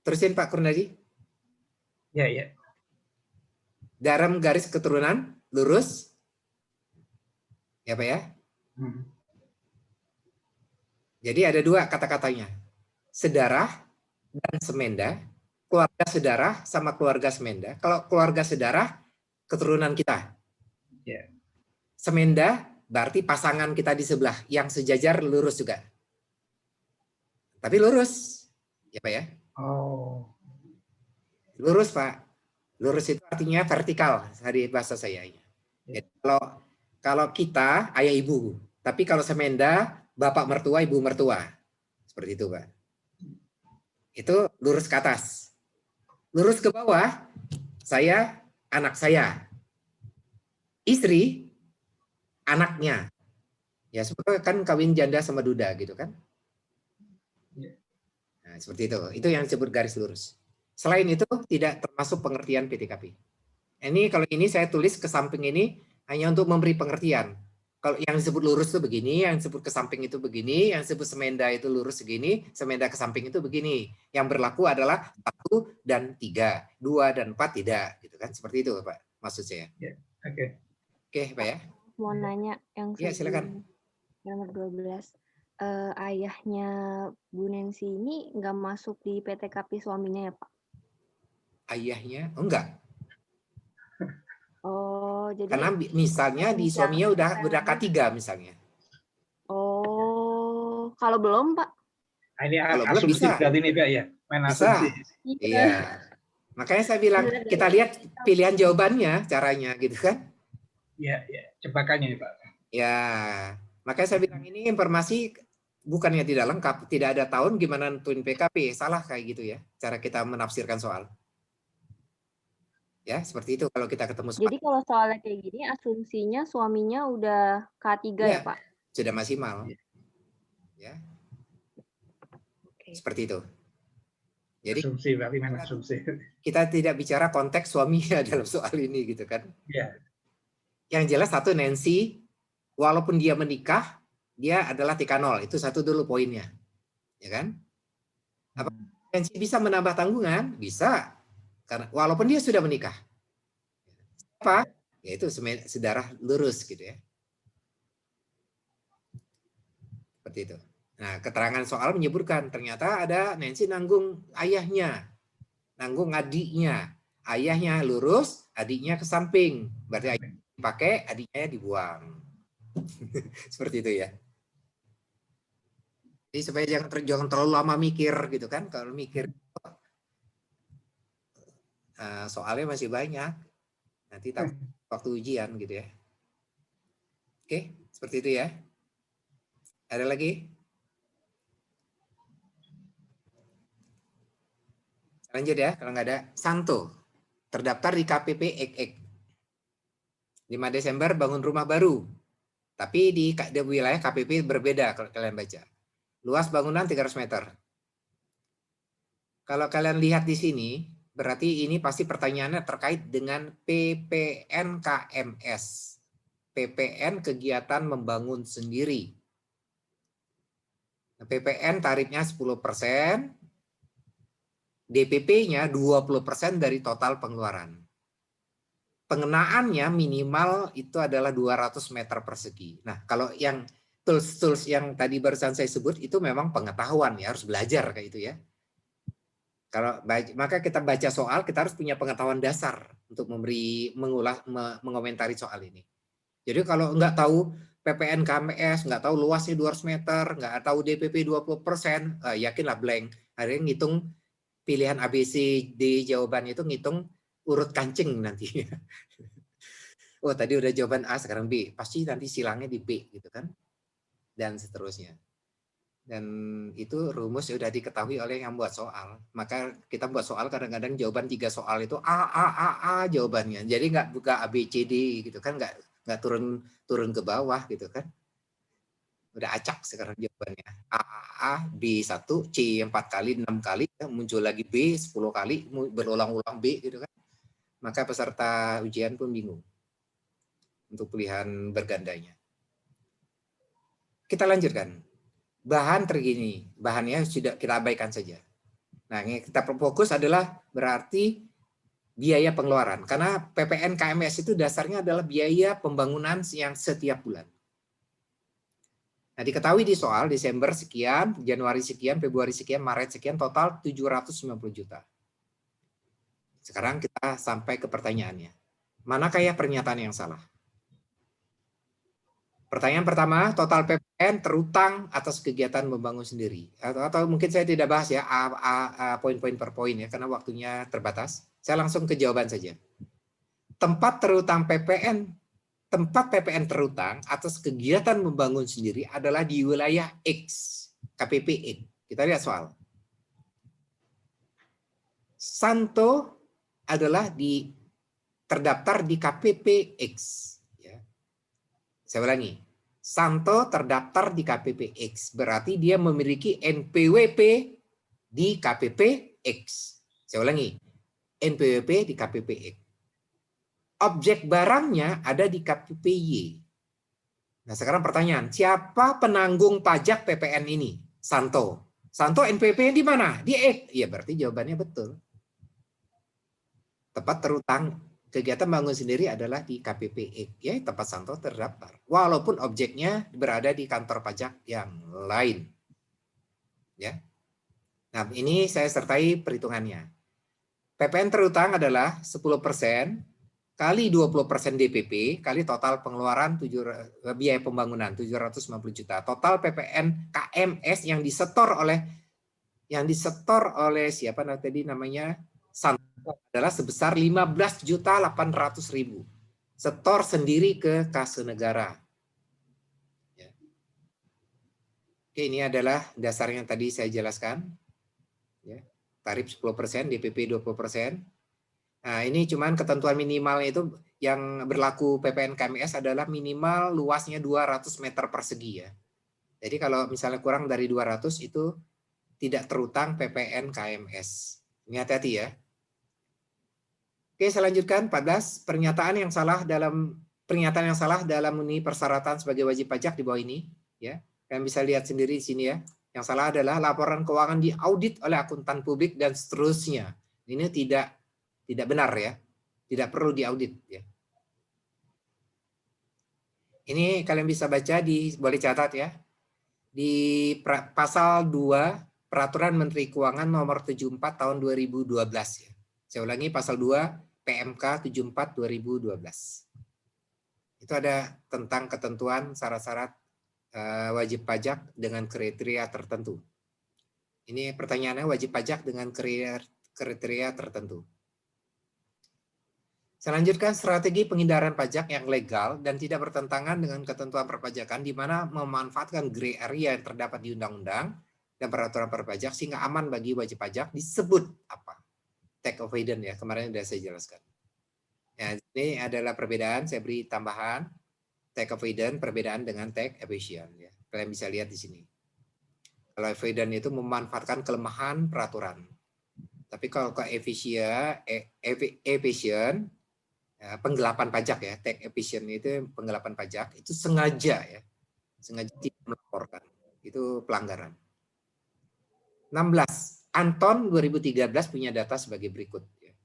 Terusin Pak Kurnadi. Ya, ya. Dalam garis keturunan lurus. Ya Pak ya. Jadi ada dua kata-katanya. Sedarah dan semenda. Keluarga sedarah sama keluarga semenda. Kalau keluarga sedarah, keturunan kita. Ya. Semenda berarti pasangan kita di sebelah. Yang sejajar lurus juga. Tapi lurus. Ya Pak ya. Oh. Lurus Pak. Lurus itu artinya vertikal dari bahasa saya. Jadi kalau kita ayah ibu. Tapi kalau semenda bapak mertua, ibu mertua. Seperti itu Pak. Itu lurus ke atas. Lurus ke bawah, saya, anak saya. Istri, anaknya. Ya, sebetulnya kan kawin janda sama duda gitu kan. Nah, seperti itu. Itu yang disebut garis lurus. Selain itu, tidak termasuk pengertian PTKP. Ini kalau ini saya tulis ke samping ini hanya untuk memberi pengertian. Kalau yang disebut lurus itu begini, yang disebut ke samping itu begini, yang disebut semenda itu lurus segini, semenda ke samping itu begini. Yang berlaku adalah 1 dan 3, 2 dan 4 tidak, gitu kan? Seperti itu, Pak. Maksud saya. Ya, oke. Oke, Pak ya. Mau nanya yang Ya, silakan. Nomor 12. Ayahnya Bu Nancy ini nggak masuk di PTKP suaminya ya, Pak? Ayahnya? Oh, enggak. Oh, jadi Karena misalnya di suaminya udah K3 misalnya. Oh, kalau belum, Pak? Ini Kalau belum asumsi bisa. berarti nih Kak ya. Main Bisa. asumsi. Iya. Makanya saya bilang kita lihat pilihan jawabannya caranya gitu kan. Ya, ya. Jebakannya nih Pak. Ya. Makanya saya bilang ini informasi bukannya tidak lengkap, tidak ada tahun gimana nentuin PKP, salah kayak gitu ya. Cara kita menafsirkan soal. Ya, seperti itu kalau kita ketemu soal. Jadi kalau soalnya kayak gini, asumsinya suaminya udah K3 ya, Pak? Sudah maksimal. Ya. Oke. Seperti itu. Jadi asumsi, berarti main asumsi. kita tidak bicara konteks suaminya dalam soal ini gitu kan. Ya. Yang jelas satu, Nancy walaupun dia menikah, dia adalah TK0. Itu satu dulu poinnya. Ya kan? Apa Nancy bisa menambah tanggungan? Bisa. Karena walaupun dia sudah menikah. Apa? Yaitu sedarah lurus gitu ya. Seperti itu. Nah, keterangan soal menyebutkan ternyata ada Nancy nanggung ayahnya, nanggung adiknya. Ayahnya lurus, adiknya ke samping. Berarti ayahnya dipakai, adiknya dibuang. Seperti itu ya. Jadi supaya jangan terlalu lama mikir gitu kan. Kalau mikir soalnya masih banyak. Nanti waktu ujian gitu ya. Oke, seperti itu ya. Ada lagi? Lanjut ya, kalau nggak ada. Santo, terdaftar di KPP Ek. 5 Desember bangun rumah baru. Tapi di wilayah KPP berbeda kalau kalian baca. Luas bangunan 300 meter. Kalau kalian lihat di sini, berarti ini pasti pertanyaannya terkait dengan PPN KMS. PPN kegiatan membangun sendiri. PPN tarifnya 10%, DPP-nya 20% dari total pengeluaran. Pengenaannya minimal itu adalah 200 meter persegi. Nah, kalau yang tools yang tadi barusan saya sebut itu memang pengetahuan ya, harus belajar kayak itu ya. Kalau maka kita baca soal, kita harus punya pengetahuan dasar untuk mengomentari soal ini. Jadi kalau nggak tahu PPN KMS, nggak tahu luasnya 200 meter, nggak tahu DPP 20%, yakinlah blank. Ada yang ngitung pilihan A, B, C, D jawaban itu ngitung urut kancing nanti. Oh tadi udah jawaban A, sekarang B. Pasti nanti silangnya di B gitu kan. Dan seterusnya. Dan itu rumus sudah diketahui oleh yang buat soal. Maka kita buat soal kadang-kadang jawaban 3 soal itu A jawabannya. Jadi nggak buka A, B, C, D gitu kan, nggak turun ke bawah gitu kan. Udah acak sekarang jawabannya. A, B1, C 4 kali, 6 kali, muncul lagi B 10 kali, berulang-ulang B gitu kan. Maka peserta ujian pun bingung untuk pilihan bergandanya. Kita lanjutkan. Bahan tergini, bahannya sudah kita abaikan saja. Nah, yang kita fokus adalah berarti biaya pengeluaran. Karena PPN KMS itu dasarnya adalah biaya pembangunan yang setiap bulan. Nah, diketahui di soal Desember sekian, Januari sekian, Februari sekian, Maret sekian, total 790 juta. Sekarang kita sampai ke pertanyaannya. Manakah ya pernyataan yang salah? Pertanyaan pertama, total PPN terutang atas kegiatan membangun sendiri. Atau mungkin saya tidak bahas ya poin-poin per poin ya, karena waktunya terbatas. Saya langsung ke jawaban saja. Tempat PPN terutang atas kegiatan membangun sendiri adalah di wilayah X, KPP X. Kita lihat soal. Santo adalah terdaftar di KPP X. Ya. Saya ulangi. Santo terdaftar di KPP X. Berarti dia memiliki NPWP di KPP X. Saya ulangi. NPWP di KPP X. Objek barangnya ada di KPP Y. Nah, sekarang pertanyaan, siapa penanggung pajak PPN ini? Santo. Santo NPWP di mana? Di X. Iya, berarti jawabannya betul. Tempat terutang kegiatan bangun sendiri adalah di KPP X. Ya, tempat Santo terdaftar. Walaupun objeknya berada di kantor pajak yang lain. Ya. Nah, ini saya sertai perhitungannya. PPN terutang adalah 10% kali 20% DPP, kali total pengeluaran biaya pembangunan 750 juta. Total PPN KMS yang disetor oleh siapa tadi namanya Santo adalah sebesar 15.800.000. Setor sendiri ke kas negara. Ya. Oke, ini adalah dasarnya yang tadi saya jelaskan. Ya. Tarif 10%, DPP 20%. Nah, ini cuman ketentuan minimalnya itu yang berlaku PPN KMS adalah minimal luasnya 200 meter persegi ya. Jadi kalau misalnya kurang dari 200 itu tidak terutang PPN KMS. Ini hati-hati ya. Oke, saya lanjutkan 14. Pernyataan yang salah dalam memenuhi persyaratan sebagai wajib pajak di bawah ini ya. Kalian bisa lihat sendiri di sini ya. Yang salah adalah laporan keuangan diaudit oleh akuntan publik dan seterusnya. Ini tidak benar ya, tidak perlu diaudit ya. Ini kalian bisa baca boleh catat ya, di pasal 2 Peraturan Menteri Keuangan nomor 74 tahun 2012 ya. Saya ulangi, pasal 2 PMK 74 2012. Itu ada tentang ketentuan syarat-syarat wajib pajak dengan kriteria tertentu. Ini pertanyaannya, wajib pajak dengan kriteria tertentu. Saya lanjutkan, strategi penghindaran pajak yang legal dan tidak bertentangan dengan ketentuan perpajakan di mana memanfaatkan gray area yang terdapat di undang-undang dan peraturan perpajak sehingga aman bagi wajib pajak disebut apa? Tax avoidance ya, kemarin sudah saya jelaskan. Nah, ini adalah perbedaan, saya beri tambahan tax avoidance perbedaan dengan tax evasion ya. Kalian bisa lihat di sini. Kalau avoidance itu memanfaatkan kelemahan peraturan. Tapi kalau ke evasion penggelapan pajak ya, tax evasion itu penggelapan pajak, itu sengaja ya, sengaja tidak melaporkan, itu pelanggaran. 16, Anton 2013 punya data sebagai berikut. Ya.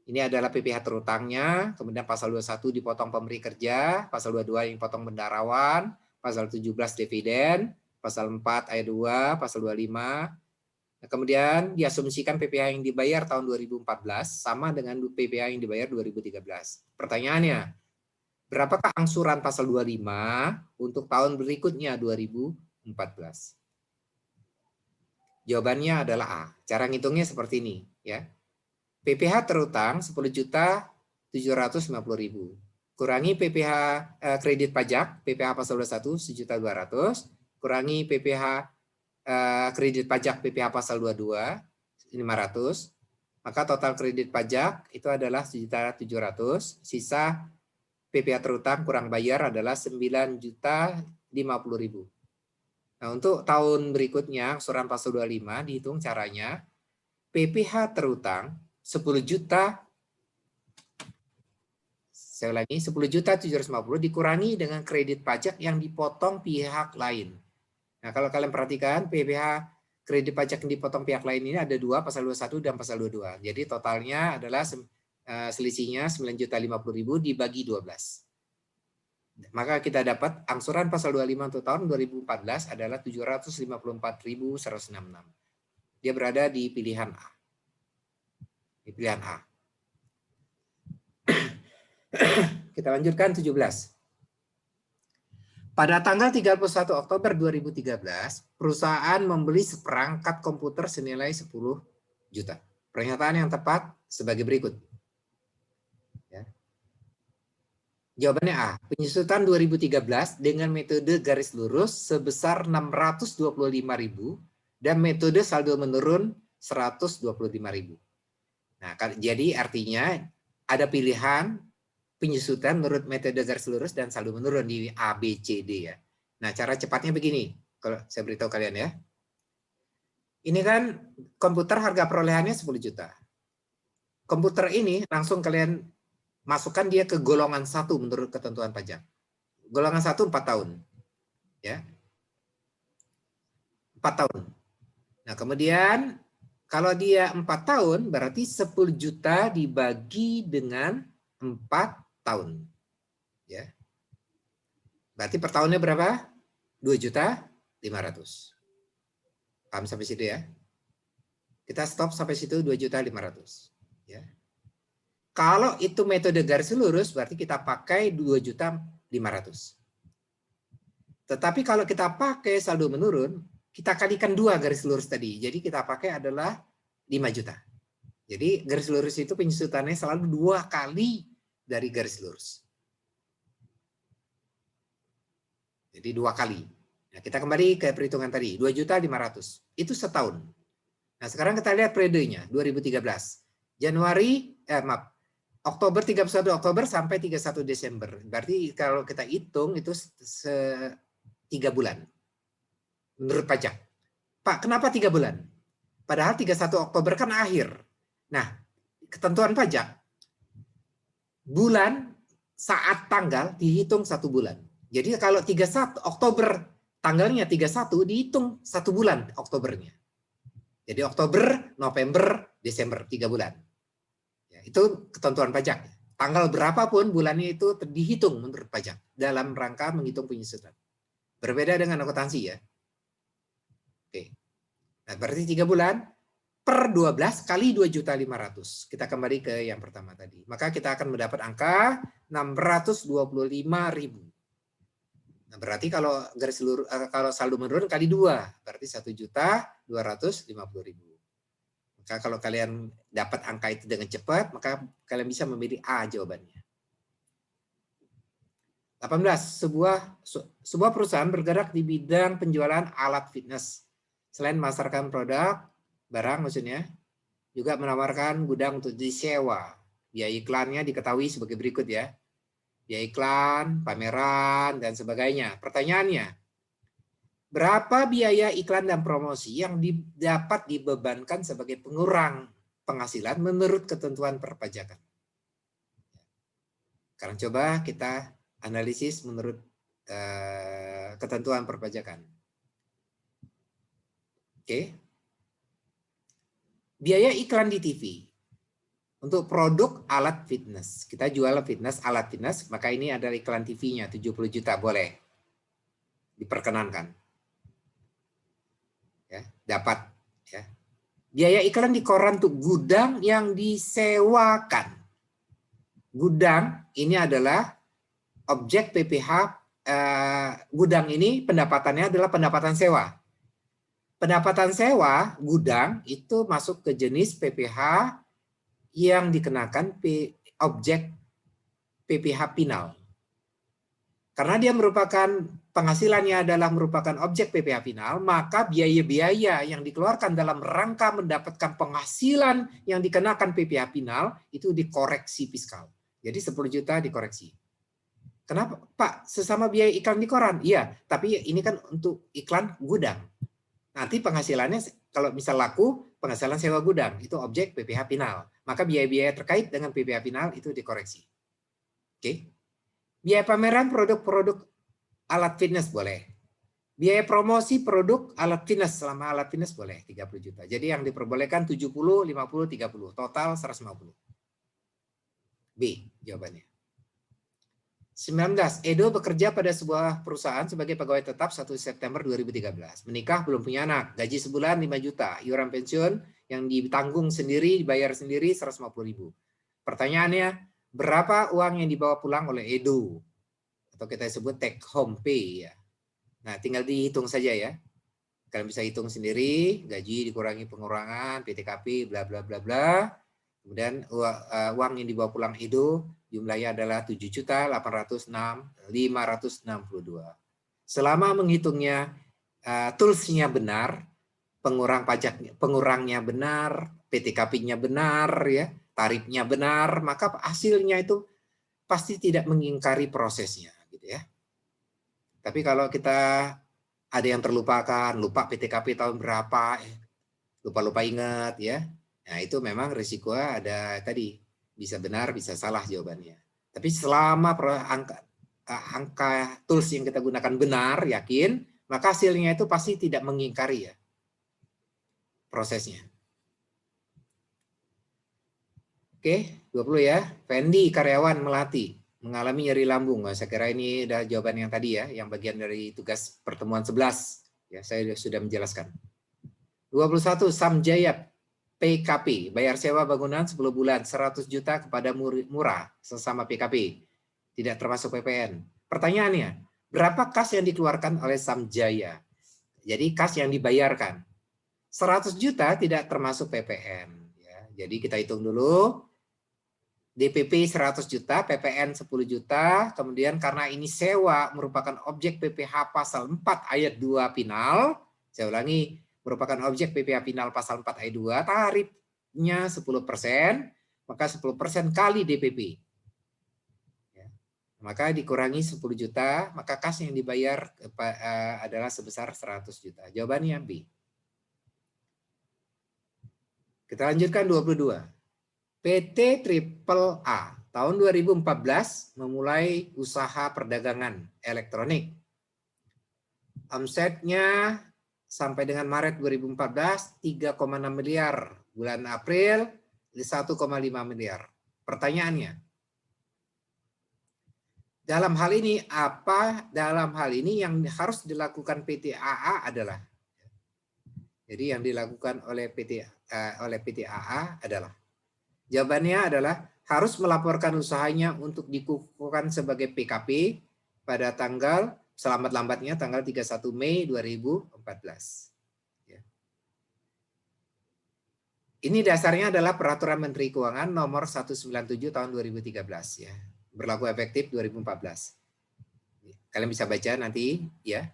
Ini adalah PPh terutangnya, kemudian pasal 21 dipotong pemberi kerja, pasal 22 yang potong bendaharawan, pasal 17 dividen, pasal 4 ayat 2, pasal 25. Nah, kemudian diasumsikan PPh yang dibayar tahun 2014 sama dengan PPh yang dibayar 2013. Pertanyaannya, berapakah angsuran pasal 25 untuk tahun berikutnya 2014? Jawabannya adalah A. Cara ngitungnya seperti ini ya. PPh terutang 10.750.000. Kurangi PPh kredit pajak, PPh pasal 21 1.200.000, kurangi PPh kredit pajak PPh pasal 22 500, maka total kredit pajak itu adalah 1.700.000, sisa PPh terutang kurang bayar adalah 9.050.000. Nah, untuk tahun berikutnya, angsuran pasal 25 dihitung caranya, PPh terutang 10 juta, saya ulangi, 10.750 dikurangi dengan kredit pajak yang dipotong pihak lain. Nah, kalau kalian perhatikan, PPh kredit pajak yang dipotong pihak lain ini ada dua, pasal 21 dan pasal 22. Jadi totalnya adalah selisihnya 9.050.000 dibagi 12. Maka kita dapat angsuran pasal 25 untuk tahun 2014 adalah 754.166. Dia berada di pilihan A. Di pilihan A. Kita lanjutkan 17. Pada tanggal 31 Oktober 2013, perusahaan membeli seperangkat komputer senilai 10 juta. Pernyataan yang tepat sebagai berikut. Ya. Jawabannya A. Penyusutan 2013 dengan metode garis lurus sebesar 625.000 dan metode saldo menurun 125.000. Nah, jadi artinya ada pilihan penyusutan menurut metode garis lurus dan saldo menurun di A, B, C, D ya. Nah, cara cepatnya begini. Kalau saya beritahu kalian ya. Ini kan komputer harga perolehannya 10 juta. Komputer ini langsung kalian masukkan dia ke golongan 1 menurut ketentuan pajak. Golongan 1 4 tahun. Ya. 4 tahun. Nah, kemudian kalau dia 4 tahun berarti 10 juta dibagi dengan 4 tahun. Ya. Berarti per tahunnya berapa? 2.500.000. Paham sampai situ ya? Kita stop sampai situ 2.500.000. Ya. Kalau itu metode garis lurus berarti kita pakai 2.500.000. Tetapi kalau kita pakai saldo menurun, kita kalikan 2 garis lurus tadi. Jadi kita pakai adalah 5 juta. Jadi garis lurus itu penyusutannya selalu 2 kali dari garis lurus. Jadi 2 kali. Nah, kita kembali ke perhitungan tadi, 2.500.000. Itu setahun. Nah, sekarang kita lihat periodenya, 2013. Oktober 31 Oktober sampai 31 Desember. Berarti kalau kita hitung itu 3 bulan. Menurut pajak. Pak, kenapa 3 bulan? Padahal 31 Oktober kan akhir. Nah, ketentuan pajak, bulan saat tanggal dihitung 1 bulan. Jadi kalau 31 Oktober tanggalnya 31 dihitung 1 bulan Oktobernya. Jadi Oktober, November, Desember 3 bulan. Ya, itu ketentuan pajak. Tanggal berapapun bulannya itu dihitung menurut pajak dalam rangka menghitung penyusutan. Berbeda dengan akuntansi ya. Oke. Nah, berarti 3 bulan per 12 kali 2.500.000. Kita kembali ke yang pertama tadi. Maka kita akan mendapat angka 625.000. Nah, berarti kalau garis lurus, kalau saldo menurun kali 2, berarti 1.250.000. Maka kalau kalian dapat angka itu dengan cepat, maka kalian bisa memilih A jawabannya. 18. Sebuah perusahaan bergerak di bidang penjualan alat fitness. Selain memasarkan produk, barang maksudnya, juga menawarkan gudang untuk disewa. Biaya iklannya diketahui sebagai berikut ya. Biaya iklan, pameran, dan sebagainya. Pertanyaannya, berapa biaya iklan dan promosi yang dapat dibebankan sebagai pengurang penghasilan menurut ketentuan perpajakan? Sekarang coba kita analisis menurut ketentuan perpajakan. Oke. Biaya iklan di TV. Untuk produk alat fitness. Kita jual fitness, alat fitness, maka ini adalah iklan TV-nya 70 juta boleh. Diperkenankan. Ya, dapat ya. Biaya iklan di koran untuk gudang yang disewakan. Gudang ini adalah objek PPh, gudang ini pendapatannya adalah pendapatan sewa. Pendapatan sewa gudang itu masuk ke jenis PPh yang dikenakan objek PPh final. Karena dia merupakan penghasilannya adalah merupakan objek PPh final, maka biaya-biaya yang dikeluarkan dalam rangka mendapatkan penghasilan yang dikenakan PPh final itu dikoreksi fiskal. Jadi 10 juta dikoreksi. Kenapa? Pak, sesama biaya iklan di koran. Iya, tapi ini kan untuk iklan gudang. Nanti penghasilannya, kalau misal laku, penghasilan sewa gudang, itu objek PPh final. Maka biaya-biaya terkait dengan PPh final itu dikoreksi. Oke. Biaya pameran produk-produk alat fitness boleh. Biaya promosi produk alat fitness selama alat fitness boleh 30 juta. Jadi yang diperbolehkan 70, 50, 30. Total 150. B jawabannya. 19. Edo bekerja pada sebuah perusahaan sebagai pegawai tetap 1 September 2013. Menikah, belum punya anak. Gaji sebulan 5 juta. Iuran pensiun yang ditanggung sendiri, dibayar sendiri 150.000. Pertanyaannya, berapa uang yang dibawa pulang oleh Edo? Atau kita sebut take home pay ya. Nah, tinggal dihitung saja ya. Kalian bisa hitung sendiri, gaji dikurangi pengurangan, PTKP, bla bla bla bla. Kemudian uang yang dibawa pulang Edo jumlahnya adalah 7.806.562. Selama menghitungnya toolsnya benar, pengurangnya benar, PTKP-nya benar ya, tarifnya benar, maka hasilnya itu pasti tidak mengingkari prosesnya gitu ya. Tapi kalau kita ada yang terlupakan, lupa PTKP tahun berapa, lupa-lupa ingat ya. Nah, itu memang risiko ada tadi, bisa benar, bisa salah jawabannya. Tapi selama angka tools yang kita gunakan benar, yakin, maka hasilnya itu pasti tidak mengingkari ya prosesnya. Oke, 20 ya. Fendi, karyawan Melati, mengalami nyeri lambung. Saya kira ini udah jawaban yang tadi ya, yang bagian dari tugas pertemuan 11. Ya, saya sudah menjelaskan. 21, Samjaya PKP, bayar sewa bangunan 10 bulan, 100 juta kepada murah, sesama PKP. Tidak termasuk PPN. Pertanyaannya, berapa kas yang dikeluarkan oleh Samjaya? Jadi kas yang dibayarkan. 100 juta tidak termasuk PPN. Ya, jadi kita hitung dulu. DPP 100 juta, PPN 10 juta, kemudian karena ini sewa merupakan objek PPh pasal 4 ayat 2 final, saya ulangi, merupakan objek PPh final pasal 4 ayat 2, tarifnya 10%, maka 10% kali DPP. Ya. Maka dikurangi 10 juta, maka kas yang dibayar adalah sebesar 100 juta. Jawabannya B. Kita lanjutkan 22. PT Triple A tahun 2014 memulai usaha perdagangan elektronik. Omsetnya sampai dengan Maret 2014 3,6 miliar, bulan April 1,5 miliar. Pertanyaannya, dalam hal ini apa? Dalam hal ini yang harus dilakukan PT AA adalah, jadi yang dilakukan oleh PT AA adalah, jawabannya adalah harus melaporkan usahanya untuk dikukuhkan sebagai PKP pada tanggal selamat-lambatnya tanggal 31 Mei 2014. Ya. Ini dasarnya adalah Peraturan Menteri Keuangan nomor 197 tahun 2013 ya. Berlaku efektif 2014. Kalian bisa baca nanti ya.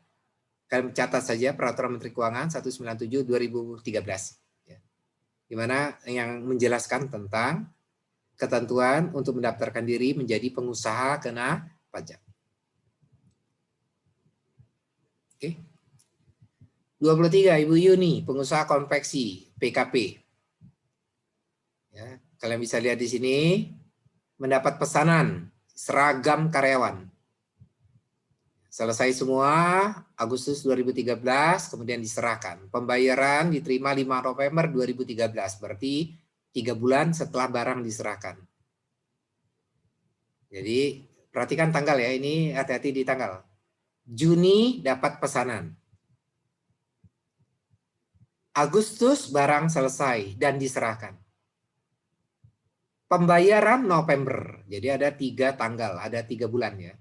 Kalian catat saja Peraturan Menteri Keuangan 197 2013. Di mana yang menjelaskan tentang ketentuan untuk mendaftarkan diri menjadi pengusaha kena pajak. Oke. 23, Ibu Yuni, pengusaha konveksi PKP. Ya, kalian bisa lihat di sini mendapat pesanan seragam karyawan. Selesai semua Agustus 2013, kemudian diserahkan. Pembayaran diterima 5 November 2013, berarti 3 bulan setelah barang diserahkan. Jadi perhatikan tanggal ya, ini hati-hati di tanggal. Juni dapat pesanan. Agustus barang selesai dan diserahkan. Pembayaran November, jadi ada 3 tanggal, ada 3 bulan ya.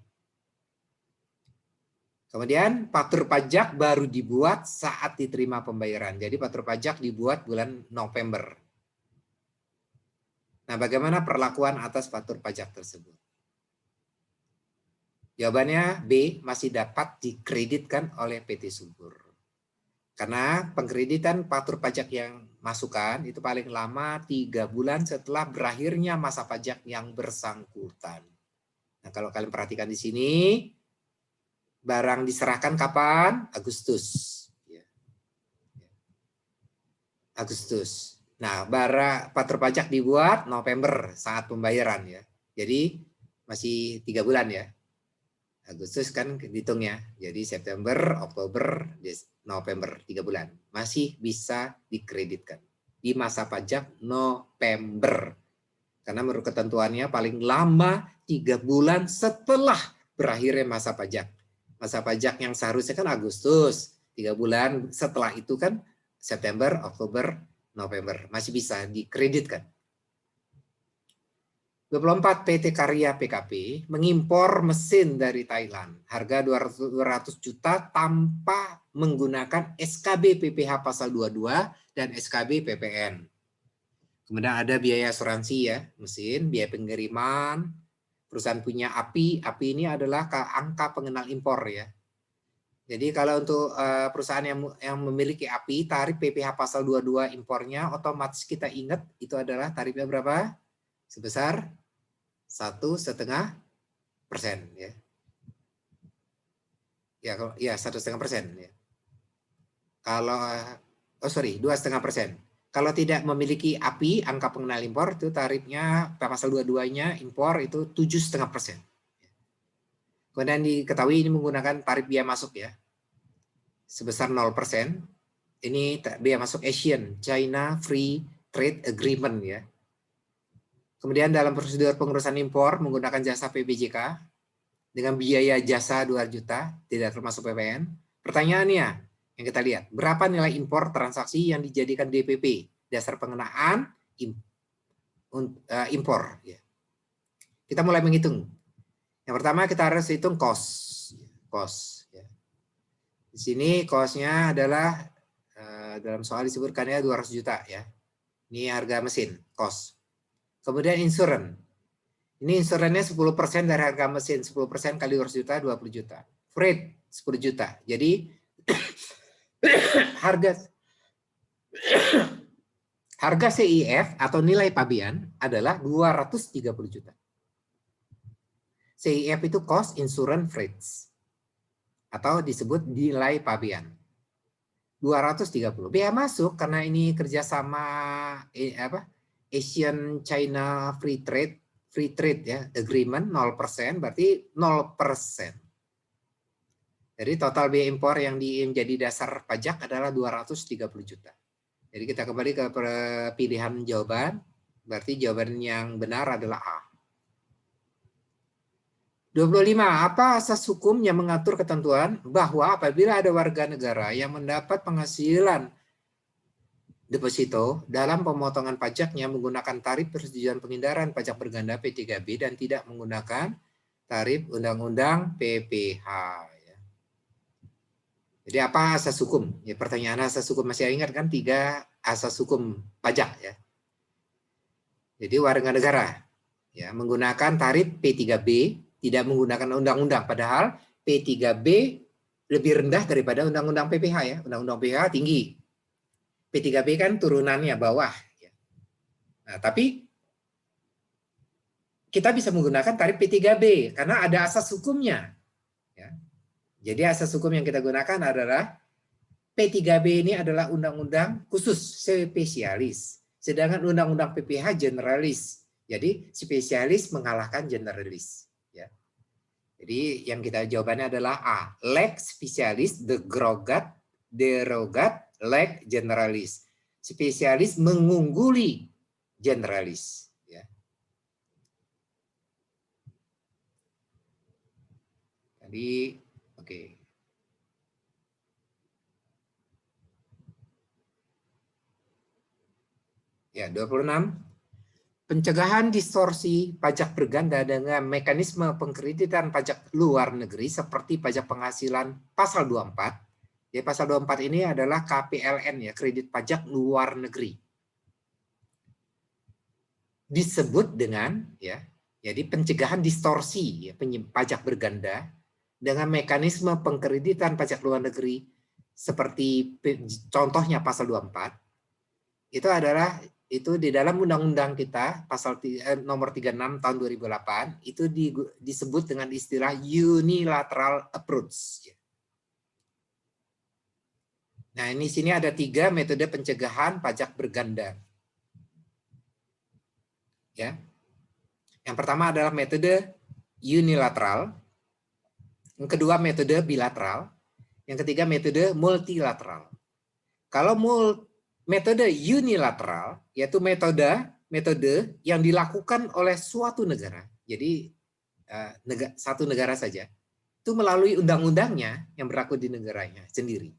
Kemudian faktur pajak baru dibuat saat diterima pembayaran. Jadi faktur pajak dibuat bulan November. Nah, bagaimana perlakuan atas faktur pajak tersebut? Jawabannya B, masih dapat dikreditkan oleh PT Subur. Karena pengkreditan faktur pajak yang masukan itu paling lama 3 bulan setelah berakhirnya masa pajak yang bersangkutan. Nah, kalau kalian perhatikan di sini, barang diserahkan kapan? Agustus. Agustus. Nah, patur pajak dibuat November saat pembayaran ya. Jadi masih 3 bulan ya. Agustus kan hitungnya. Jadi September, Oktober, November 3 bulan. Masih bisa dikreditkan di masa pajak November. Karena menurut ketentuannya paling lama 3 bulan setelah berakhirnya masa pajak. Masa pajak yang seharusnya kan Agustus. 3 bulan setelah itu kan September, Oktober, November. Masih bisa dikreditkan. 24 PT Karya PKP mengimpor mesin dari Thailand. Harga 200 juta tanpa menggunakan SKB PPH pasal 22 dan SKB PPN. Kemudian ada biaya asuransi ya, mesin, biaya pengiriman, perusahaan punya API. API ini adalah angka pengenal impor ya. Jadi kalau untuk perusahaan yang memiliki API, tarif PPH pasal 22 impornya otomatis kita ingat itu adalah tarifnya berapa? Sebesar 1,5% ya. Ya 1,5% ya. Kalau 2,5%. Kalau tidak memiliki API, angka pengenal impor itu tarifnya pasal 22-nya impor itu 7,5%. Kemudian diketahui ini menggunakan tarif biaya masuk ya. Sebesar 0%. Ini biaya masuk Asian China Free Trade Agreement ya. Kemudian dalam prosedur pengurusan impor menggunakan jasa PBJK dengan biaya jasa 2 juta, tidak termasuk PPN. Pertanyaannya yang kita lihat, berapa nilai impor transaksi yang dijadikan DPP, dasar pengenaan impor. Kita mulai menghitung. Yang pertama kita harus hitung cost. Di sini cost-nya adalah dalam soal disebutkannya 200 juta ya. Ini harga mesin, cost. Kemudian insurance. Ini insurannya 10% dari harga mesin, 10% kali 200 juta, 20 juta. Freight 10 juta. Jadi harga CIF atau nilai pabean adalah 230 juta. CIF itu cost insurance freights atau disebut nilai pabean. 230. Biaya masuk karena ini kerjasama Asian China Free Trade ya, agreement 0%, berarti 0%. Jadi total biaya impor yang menjadi dasar pajak adalah 230 juta. Jadi kita kembali ke pilihan jawaban, berarti jawaban yang benar adalah A. 25. Apa asas hukum yang mengatur ketentuan bahwa apabila ada warga negara yang mendapat penghasilan deposito dalam pemotongan pajaknya menggunakan tarif persetujuan penghindaran pajak berganda P3B dan tidak menggunakan tarif undang-undang PPH. Ya. Jadi apa asas hukum? Ya, pertanyaan asas hukum masih ingat kan 3 asas hukum pajak ya. Jadi warga negara ya menggunakan tarif P3B tidak menggunakan undang-undang, padahal P3B lebih rendah daripada undang-undang PPH ya. Undang-undang PPH tinggi. P3B kan turunannya bawah. Nah, tapi kita bisa menggunakan tarif P3B karena ada asas hukumnya. Ya. Jadi asas hukum yang kita gunakan adalah P3B ini adalah undang-undang khusus spesialis. Sedangkan undang-undang PPH generalis. Jadi spesialis mengalahkan generalis. Ya. Jadi yang kita jawabannya adalah A. Lex spesialis derogat leg generalis. Spesialis mengungguli generalis. Ya. Tadi, oke. Ya, 26. Pencegahan distorsi pajak berganda dengan mekanisme pengkreditan pajak luar negeri seperti pajak penghasilan pasal 24. Jadi pasal 24 ini adalah KPLN ya, kredit pajak luar negeri. Disebut dengan ya, jadi pencegahan distorsi ya, pajak berganda dengan mekanisme pengkreditan pajak luar negeri seperti contohnya pasal 24. Itu adalah itu di dalam undang-undang kita pasal nomor 36 tahun 2008 itu disebut dengan istilah unilateral approach. Nah, ini sini ada 3 metode pencegahan pajak berganda. Ya. Yang pertama adalah metode unilateral, yang kedua metode bilateral, yang ketiga metode multilateral. Kalau metode unilateral, yaitu metode yang dilakukan oleh suatu negara, jadi satu negara saja, itu melalui undang-undangnya yang berlaku di negaranya sendiri.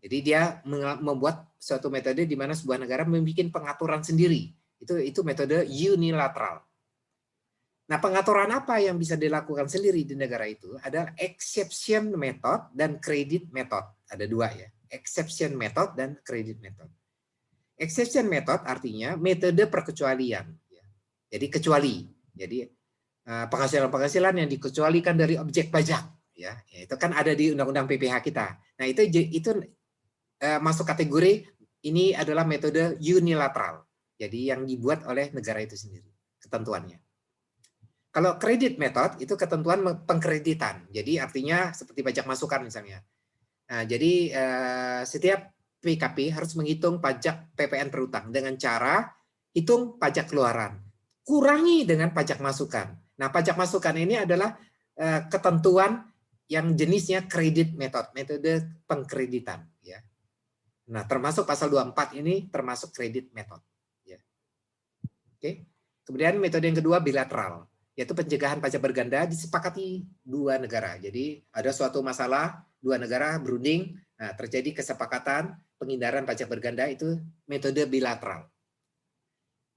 Jadi dia membuat suatu metode di mana sebuah negara membuat pengaturan sendiri. Itu metode unilateral. Nah, pengaturan apa yang bisa dilakukan sendiri di negara itu adalah exception method dan credit method. Ada 2 ya. Exception method dan credit method. Exception method artinya metode perkecualian. Jadi kecuali. Jadi penghasilan-penghasilan yang dikecualikan dari objek pajak. Ya, itu kan ada di Undang-Undang PPH kita. Nah, itu masuk kategori ini adalah metode unilateral. Jadi yang dibuat oleh negara itu sendiri ketentuannya. Kalau credit method itu ketentuan pengkreditan. Jadi artinya seperti pajak masukan misalnya. Nah, jadi setiap PKP harus menghitung pajak PPN perutang dengan cara hitung pajak keluaran. Kurangi dengan pajak masukan. Nah, pajak masukan ini adalah ketentuan yang jenisnya credit method, metode pengkreditan. Ya. Nah, termasuk pasal 24 ini termasuk credit method. Ya. Oke. Kemudian metode yang kedua bilateral, yaitu pencegahan pajak berganda disepakati 2 negara. Jadi ada suatu masalah, 2 negara berunding, nah, terjadi kesepakatan penghindaran pajak berganda, itu metode bilateral.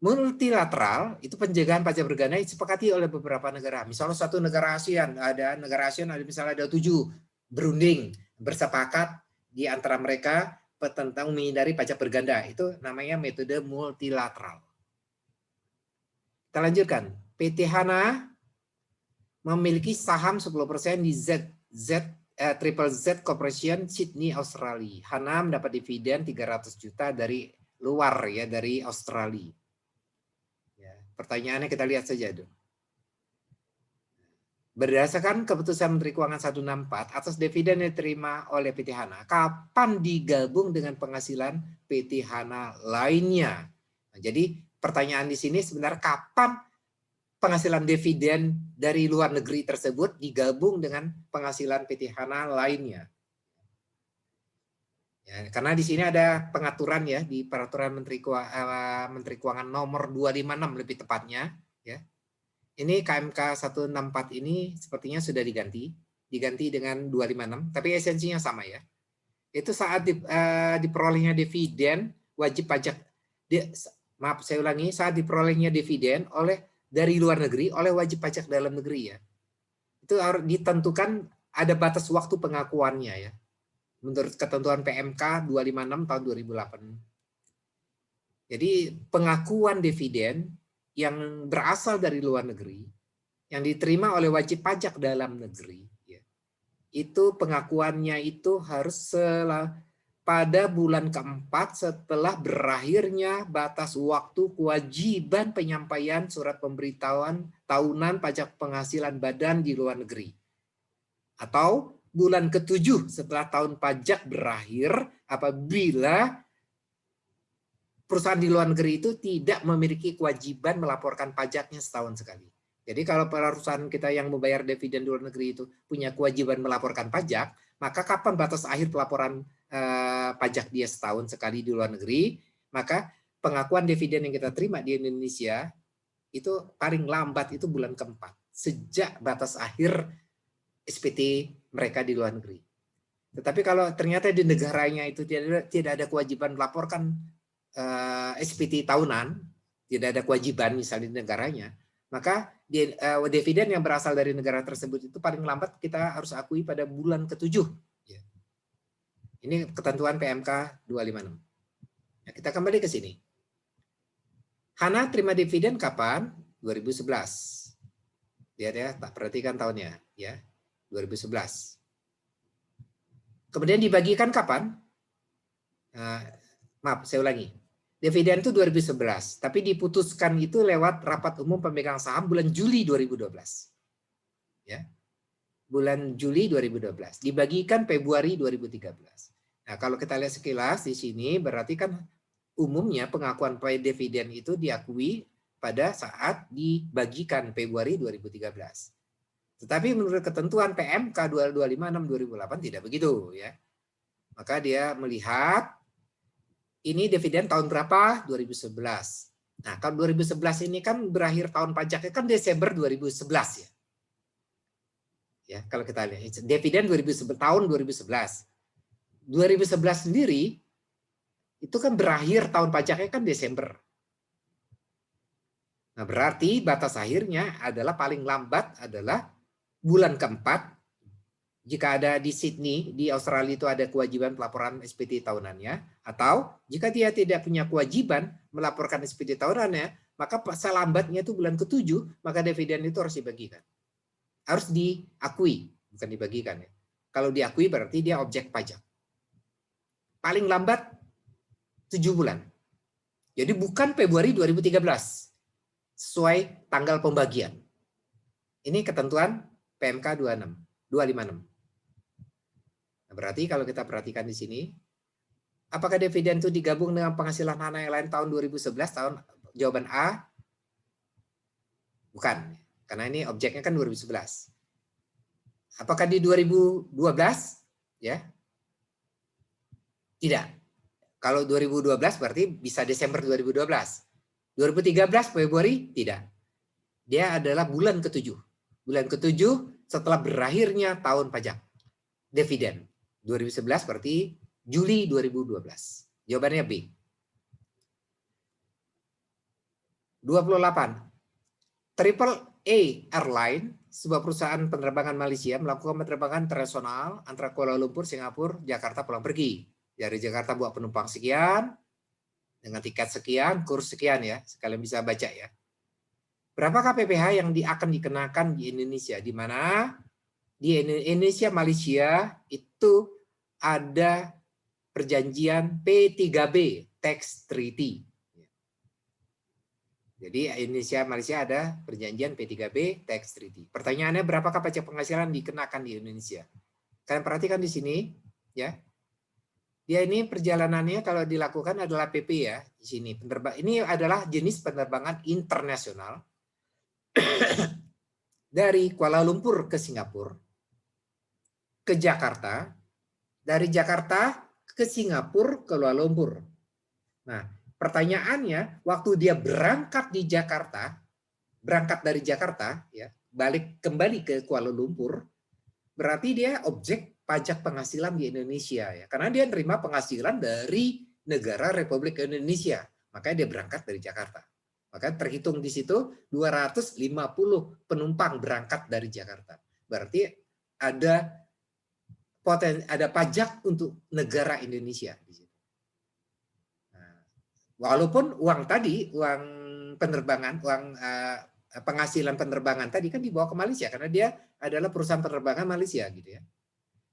Multilateral itu pencegahan pajak berganda disepakati oleh beberapa negara. Misalnya satu negara ASEAN, misalnya ada 7 berunding, bersepakat di antara mereka tentang menghindari pajak berganda. Itu namanya metode multilateral. Kita lanjutkan. PT Hana memiliki saham 10% di Triple Z Corporation Sydney, Australia. Hana mendapat dividen 300 juta dari luar ya, dari Australia. Ya, pertanyaannya kita lihat saja dulu. Berdasarkan keputusan Menteri Keuangan 164 atas dividen yang diterima oleh PT Hana, kapan digabung dengan penghasilan PT Hana lainnya? Nah, jadi pertanyaan di sini sebenarnya kapan penghasilan dividen dari luar negeri tersebut digabung dengan penghasilan PT Hana lainnya? Ya, karena di sini ada pengaturan ya di peraturan Menteri Keuangan nomor 256 lebih tepatnya ya. Ini KMK 164 ini sepertinya sudah diganti dengan 256, tapi esensinya sama ya. Itu saat diperolehnya dividen wajib pajak, saat diperolehnya dividen dari luar negeri oleh wajib pajak dalam negeri ya. Itu harus ditentukan ada batas waktu pengakuannya ya. Menurut ketentuan PMK 256 tahun 2008. Jadi pengakuan dividen yang berasal dari luar negeri, yang diterima oleh wajib pajak dalam negeri, ya, itu pengakuannya itu harus pada bulan keempat setelah berakhirnya batas waktu kewajiban penyampaian surat pemberitahuan tahunan pajak penghasilan badan di luar negeri. Atau bulan ke-7 setelah tahun pajak berakhir apabila perusahaan di luar negeri itu tidak memiliki kewajiban melaporkan pajaknya setahun sekali. Jadi kalau perusahaan kita yang membayar dividen di luar negeri itu punya kewajiban melaporkan pajak, maka kapan batas akhir pelaporan pajak dia setahun sekali di luar negeri, maka pengakuan dividen yang kita terima di Indonesia itu paling lambat itu bulan keempat, sejak batas akhir SPT mereka di luar negeri. Tetapi kalau ternyata di negaranya itu tidak ada kewajiban melaporkan SPT tahunan, tidak ada kewajiban misalnya di negaranya, maka dividen yang berasal dari negara tersebut itu paling lambat kita harus akui pada bulan ke-7. Ini ketentuan PMK 256. Nah, kita kembali ke sini. Hana terima dividen kapan? 2011. Lihat ya, tak perhatikan tahunnya ya. 2011. Kemudian dibagikan kapan? Maaf, saya ulangi. Dividen itu 2011, tapi diputuskan itu lewat rapat umum pemegang saham bulan Juli 2012. Ya. Bulan Juli 2012, dibagikan Februari 2013. Nah, kalau kita lihat sekilas di sini berarti kan umumnya pengakuan dividen itu diakui pada saat dibagikan Februari 2013. Tetapi menurut ketentuan PMK 256/2008 tidak begitu ya. Maka dia melihat ini dividen tahun berapa? 2011. Nah, kalau 2011 ini kan berakhir tahun pajaknya kan Desember 2011 ya. Ya, kalau kita lihat dividen 2011 tahun 2011. 2011 sendiri itu kan berakhir tahun pajaknya kan Desember. Nah, berarti batas akhirnya adalah paling lambat adalah bulan keempat. Jika ada di Sydney, di Australia itu ada kewajiban pelaporan SPT tahunannya, atau jika dia tidak punya kewajiban melaporkan SPT tahunannya, maka selambatnya itu bulan ke-7, maka dividen itu harus dibagikan. Harus diakui, bukan dibagikan ya. Kalau diakui berarti dia objek pajak. Paling lambat 7 bulan. Jadi bukan Februari 2013 sesuai tanggal pembagian. Ini ketentuan PMK 256. Nah, berarti kalau kita perhatikan di sini, apakah dividen itu digabung dengan penghasilan anak yang lain tahun 2011? Jawaban A, bukan. Karena ini objeknya kan 2011. Apakah di 2012? Ya. Tidak. Kalau 2012 berarti bisa Desember 2012. 2013 Februari? Tidak. Dia adalah bulan ke-7. Bulan ke-7 setelah berakhirnya tahun pajak. Dividen. 2011 berarti Juli 2012. Jawabannya B. 28. Triple A Airline, sebuah perusahaan penerbangan Malaysia, melakukan penerbangan internasional antara Kuala Lumpur, Singapura, Jakarta pulang pergi. Dari Jakarta bawa penumpang sekian, dengan tiket sekian, kurs sekian ya. Sekalian bisa baca ya. Berapakah PPh yang akan dikenakan di Indonesia? Di mana di Indonesia, Malaysia itu ada perjanjian P3B, Tax Treaty. Jadi Indonesia, Malaysia ada perjanjian P3B, Tax Treaty. Pertanyaannya berapakah pajak penghasilan dikenakan di Indonesia? Kalian perhatikan di sini, ya. Dia ini perjalanannya kalau dilakukan adalah PP ya di sini. Ini adalah jenis penerbangan internasional dari Kuala Lumpur ke Singapura, ke Jakarta, dari Jakarta ke Singapura ke Kuala Lumpur. Nah, pertanyaannya waktu dia berangkat di Jakarta, berangkat dari Jakarta ya, balik kembali ke Kuala Lumpur, berarti dia objek pajak penghasilan di Indonesia ya, karena dia terima penghasilan dari negara Republik Indonesia, makanya dia berangkat dari Jakarta. Maka terhitung di situ 250 penumpang berangkat dari Jakarta. Berarti ada pajak untuk negara Indonesia di situ. Nah, walaupun uang tadi, uang penerbangan, uang penghasilan penerbangan tadi kan dibawa ke Malaysia karena dia adalah perusahaan penerbangan Malaysia gitu ya.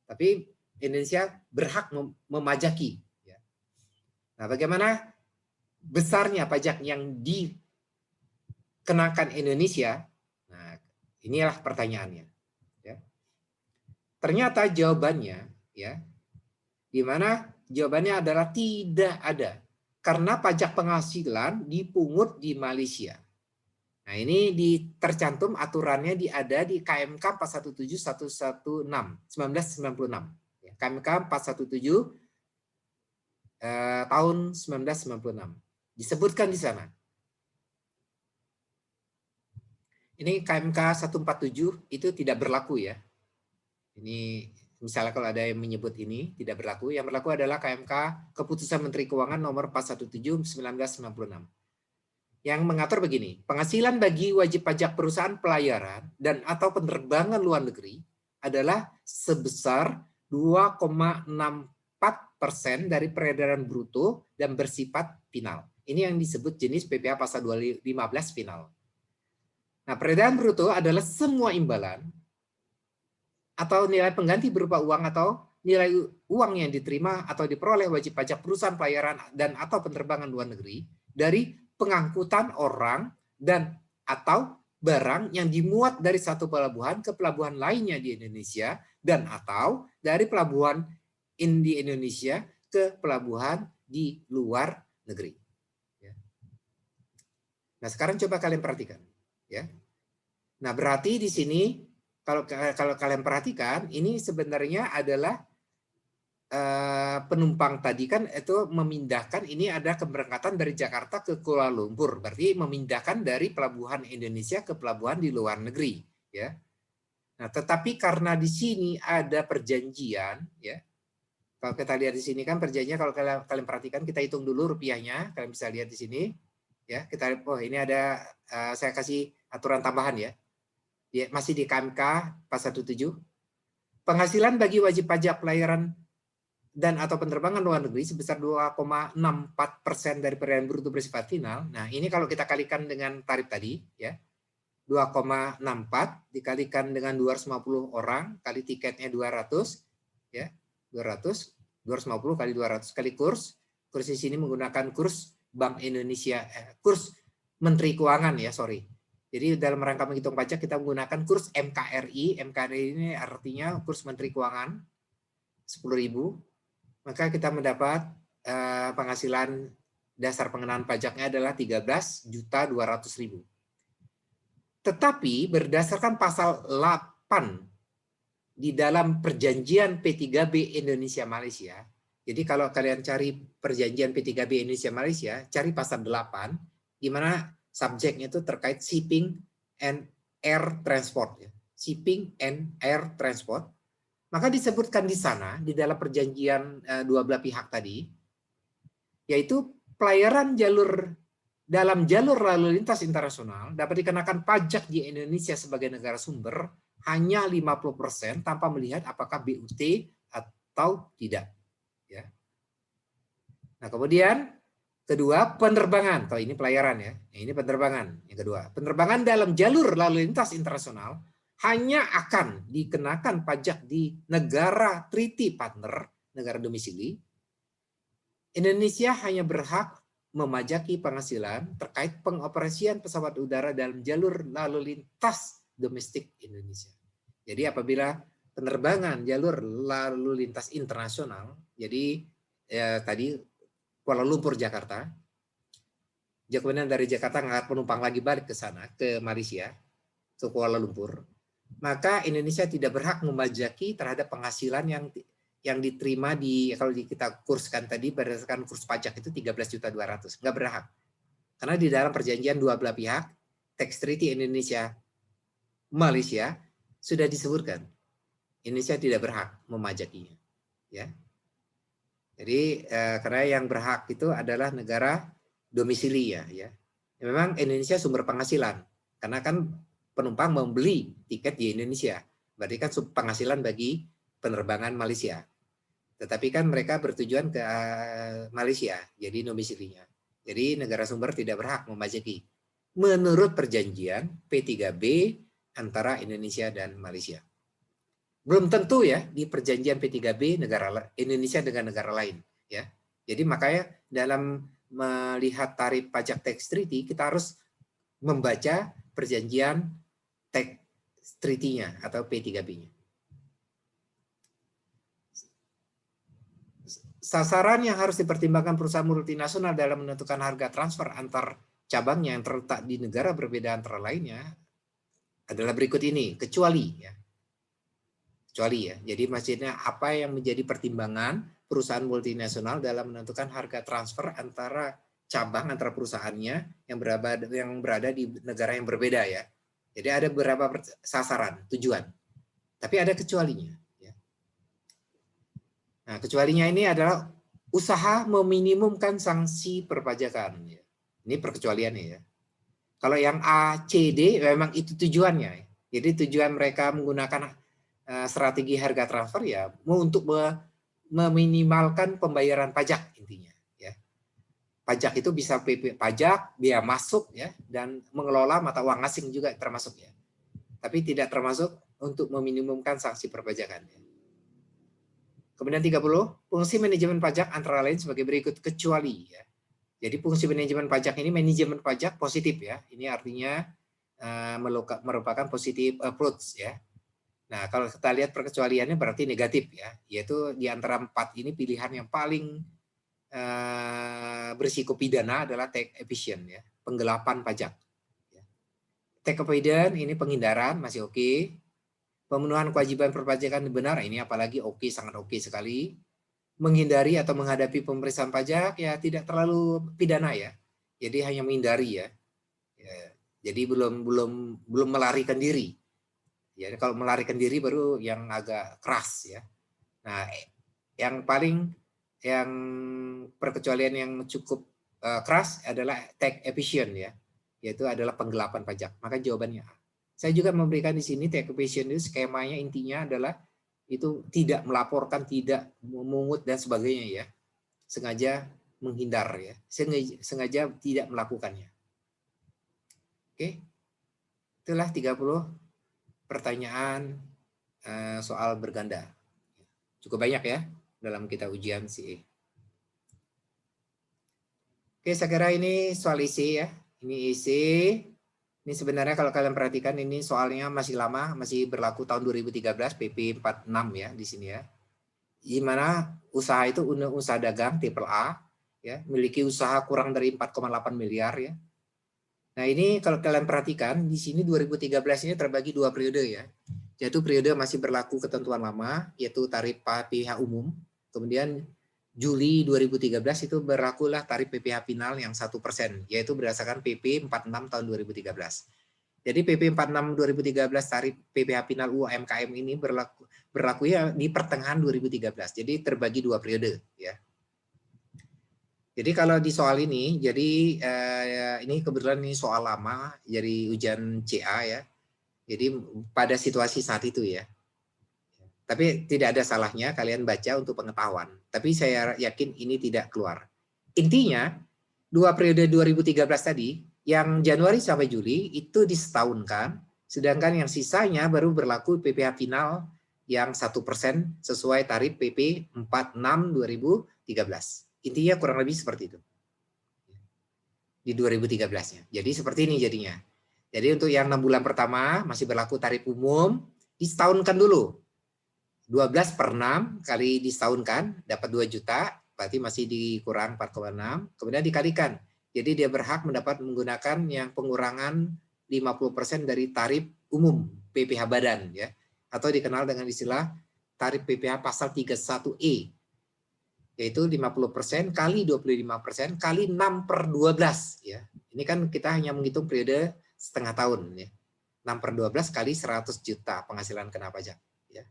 Tapi Indonesia berhak memajaki. Ya. Nah, bagaimana besarnya pajak yang dikenakan Indonesia? Nah, inilah pertanyaannya. Ya. Ternyata jawabannya, ya, di mana jawabannya adalah tidak ada, karena pajak penghasilan dipungut di Malaysia. Nah, ini tercantum aturannya ada di KMK 417/116 1996. KMK 417 tahun 1996. Disebutkan di sana. Ini KMK 147 itu tidak berlaku ya. Ini misalnya kalau ada yang menyebut ini tidak berlaku, yang berlaku adalah KMK Keputusan Menteri Keuangan nomor 417/1996. Yang mengatur begini, penghasilan bagi wajib pajak perusahaan pelayaran dan atau penerbangan luar negeri adalah sebesar 2,64% dari peredaran bruto dan bersifat final. Ini yang disebut jenis PPh pasal 215 final. Nah, peredaran bruto adalah semua imbalan atau nilai pengganti berupa uang atau nilai uang yang diterima atau diperoleh wajib pajak perusahaan pelayaran dan atau penerbangan luar negeri dari pengangkutan orang dan atau barang yang dimuat dari satu pelabuhan ke pelabuhan lainnya di Indonesia dan atau dari pelabuhan di Indonesia ke pelabuhan di luar negeri. Nah, sekarang coba kalian perhatikan, ya. Nah, berarti di sini kalau kalian perhatikan, ini sebenarnya adalah penumpang tadi kan itu memindahkan, ini ada keberangkatan dari Jakarta ke Kuala Lumpur, berarti memindahkan dari pelabuhan Indonesia ke pelabuhan di luar negeri, ya. Nah, tetapi karena di sini ada perjanjian, ya. Kalau kita lihat di sini kan perjanjian, kalau kalian perhatikan, kita hitung dulu rupiahnya, kalian bisa lihat di sini, ya. Kita, oh ini ada, saya kasih aturan tambahan ya. Masih di KMK pasal 17. Penghasilan bagi wajib pajak pelayaran dan atau penerbangan luar negeri sebesar 2,64% dari perolehan bruto bersifat final. Nah, ini kalau kita kalikan dengan tarif tadi, ya, 2,64 dikalikan dengan 250 orang kali tiketnya 200, ya, 250 kali 200 kali kurs. Kurs di sini menggunakan kurs Bank Indonesia, kurs Menteri Keuangan ya, sorry. Jadi dalam rangka menghitung pajak kita menggunakan kurs MKRI. MKRI ini artinya kurs Menteri Keuangan 10.000. Maka kita mendapat penghasilan dasar pengenaan pajaknya adalah 13.200.000. Tetapi berdasarkan pasal 8 di dalam perjanjian P3B Indonesia Malaysia, jadi kalau kalian cari perjanjian P3B Indonesia Malaysia, cari pasal 8 di mana subjeknya itu terkait shipping and air transport, ya. Shipping and air transport. Maka disebutkan di sana, di dalam perjanjian dua belah pihak tadi, yaitu pelayaran dalam jalur lalu lintas internasional dapat dikenakan pajak di Indonesia sebagai negara sumber hanya 50% tanpa melihat apakah BUT atau tidak. Ya. Nah, kemudian kedua, penerbangan. Kalau ini pelayaran ya, ini penerbangan. Yang kedua, penerbangan dalam jalur lalu lintas internasional hanya akan dikenakan pajak di negara treaty partner, negara domisili. Indonesia hanya berhak memajaki penghasilan terkait pengoperasian pesawat udara dalam jalur lalu lintas domestik Indonesia. Jadi apabila penerbangan jalur lalu lintas internasional, jadi tadi Kuala Lumpur Jakarta, kemudian dari Jakarta ngangkat penumpang lagi balik ke sana, ke Malaysia, ke Kuala Lumpur, maka Indonesia tidak berhak memajaki terhadap penghasilan yang diterima kalau kita kurskan tadi berdasarkan kurs pajak itu 13.200.000, nggak berhak. Karena di dalam perjanjian dua belah pihak, Tax Treaty Indonesia Malaysia sudah disebutkan Indonesia tidak berhak memajakinya, ya. Jadi karena yang berhak itu adalah negara domisili ya. Memang Indonesia sumber penghasilan karena kan penumpang membeli tiket di Indonesia, berarti kan penghasilan bagi penerbangan Malaysia. Tetapi kan mereka bertujuan ke Malaysia, jadi domisilinya. Jadi negara sumber tidak berhak memajaki menurut perjanjian P3B antara Indonesia dan Malaysia. Belum tentu ya di perjanjian P3B Indonesia dengan negara lain ya. Jadi makanya dalam melihat tarif pajak tax treaty kita harus membaca perjanjian tax treaty-nya atau P3B-nya. Sasaran yang harus dipertimbangkan perusahaan multinasional dalam menentukan harga transfer antar cabangnya yang terletak di negara berbeda antara lainnya adalah berikut ini, kecuali ya. Kecuali ya. Jadi maksudnya apa yang menjadi pertimbangan perusahaan multinasional dalam menentukan harga transfer antara cabang antara perusahaannya yang berada di negara yang berbeda ya. Jadi ada beberapa sasaran, tujuan. Tapi ada kecualinya. Ya. Nah, kecualinya ini adalah usaha meminimumkan sanksi perpajakan. Ya. Ini perkecualiannya ya. Kalau yang A, C, D memang itu tujuannya. Jadi tujuan mereka menggunakan strategi harga transfer ya untuk meminimalkan pembayaran pajak intinya. Ya. Pajak itu bisa pajak, biaya masuk ya, dan mengelola mata uang asing juga termasuk ya. Tapi tidak termasuk untuk meminimumkan sanksi perpajakan. Ya. Kemudian 30, fungsi manajemen pajak antara lain sebagai berikut kecuali ya. Jadi fungsi manajemen pajak ini manajemen pajak positif ya. Ini artinya merupakan positif approach ya. Nah, kalau kita lihat perkecualiannya berarti negatif ya, yaitu di antara 4 ini pilihan yang paling berisiko pidana adalah tax evasion ya, penggelapan pajak. Tax evasion ini penghindaran masih oke. Pemenuhan kewajiban perpajakan benar ini apalagi oke, sangat oke sekali. Menghindari atau menghadapi pemeriksaan pajak ya tidak terlalu pidana ya. Jadi hanya menghindari ya. Jadi belum melarikan diri. Ya, kalau melarikan diri baru yang agak keras ya. Nah, yang perkecualian yang cukup keras adalah tax evasion ya, yaitu adalah penggelapan pajak. Maka jawabannya A. Saya juga memberikan di sini tax evasion itu skemanya intinya adalah itu tidak melaporkan, tidak memungut dan sebagainya ya. Sengaja menghindar ya. Sengaja tidak melakukannya. Oke. Itulah 30 pertanyaan soal berganda. Cukup banyak ya dalam kita ujian CE. Oke, saya kira ini soal isi ya. Ini isi. Ini sebenarnya kalau kalian perhatikan ini soalnya masih lama, masih berlaku tahun 2013 PP 46 ya di sini ya. Di mana usaha itu usaha dagang triple A ya, memiliki usaha kurang dari 4,8 miliar ya. Nah, ini kalau kalian perhatikan di sini 2013 ini terbagi 2 periode ya. Yaitu periode masih berlaku ketentuan lama, yaitu tarif PPh umum. Kemudian Juli 2013 itu berlakulah tarif PPh final yang 1%, yaitu berdasarkan PP 46 tahun 2013. Jadi PP 46 2013 tarif PPh final UMKM ini berlaku ya di pertengahan 2013. Jadi terbagi 2 periode ya. Jadi kalau di soal ini, jadi ini kebetulan ini soal lama, jadi ujian CA ya. Jadi pada situasi saat itu ya. Tapi tidak ada salahnya kalian baca untuk pengetahuan. Tapi saya yakin ini tidak keluar. Intinya, 2 periode 2013 tadi, yang Januari sampai Juli itu disetahunkan, sedangkan yang sisanya baru berlaku PPh final yang 1% sesuai tarif PP 46 2013. Intinya kurang lebih seperti itu. Di 2013-nya. Jadi seperti ini jadinya. Jadi untuk yang 6 bulan pertama masih berlaku tarif umum, disetahunkan dulu. 12 per 6 kali disetahunkan, dapat 2 juta, berarti masih dikurang 4,6, kemudian dikalikan. Jadi dia berhak menggunakan yang pengurangan 50% dari tarif umum PPh badan ya, atau dikenal dengan istilah tarif PPh pasal 31E. Yaitu 50% kali 25% kali 6 per 12 ya. Ini kan kita hanya menghitung periode setengah tahun ya. 6 per 12 kali 100 juta penghasilan kena pajak ya.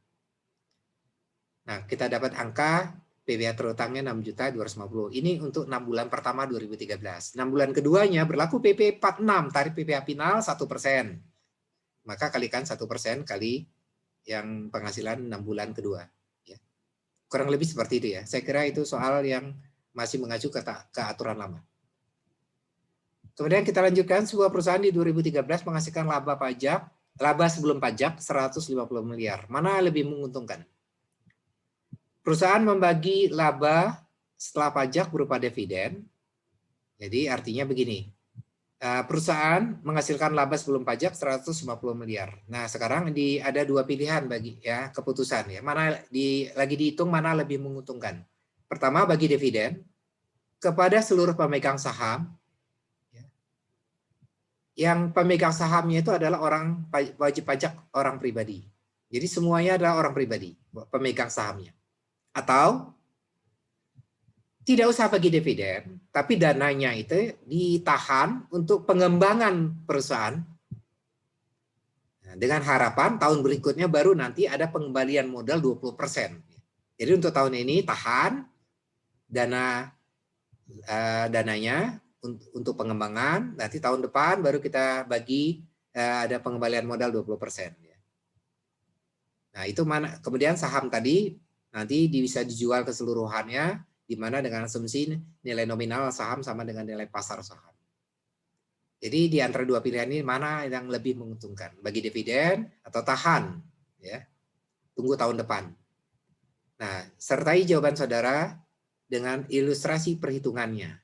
Nah, kita dapat angka PPh terutangnya 6.250. Ini untuk 6 bulan pertama 2013. 6 bulan keduanya berlaku PP 46 tarif PPh final 1%. Maka kalikan 1% kali yang penghasilan 6 bulan kedua. Kurang lebih seperti itu ya. Saya kira itu soal yang masih mengacu ke aturan lama. Kemudian kita lanjutkan, sebuah perusahaan di 2013 menghasilkan laba sebelum pajak 150 miliar. Mana lebih menguntungkan? Perusahaan membagi laba setelah pajak berupa dividen. Jadi artinya begini. Perusahaan menghasilkan laba sebelum pajak 150 miliar. Nah, sekarang ada 2 pilihan bagi ya keputusan ya. Mana lagi dihitung mana lebih menguntungkan. Pertama bagi dividen kepada seluruh pemegang saham. Ya. Yang pemegang sahamnya itu adalah orang wajib pajak orang pribadi. Jadi semuanya adalah orang pribadi pemegang sahamnya. Atau tidak usah bagi dividen, tapi dananya itu ditahan untuk pengembangan perusahaan. Nah, dengan harapan tahun berikutnya baru nanti ada pengembalian modal 20%. Jadi untuk tahun ini tahan dananya untuk pengembangan, nanti tahun depan baru kita bagi ada pengembalian modal 20%. Nah, itu mana kemudian saham tadi nanti bisa dijual keseluruhannya, di mana dengan asumsi nilai nominal saham sama dengan nilai pasar saham. Jadi di antara 2 pilihan ini mana yang lebih menguntungkan? Bagi dividen atau tahan? Ya, tunggu tahun depan. Nah, sertai jawaban saudara dengan ilustrasi perhitungannya,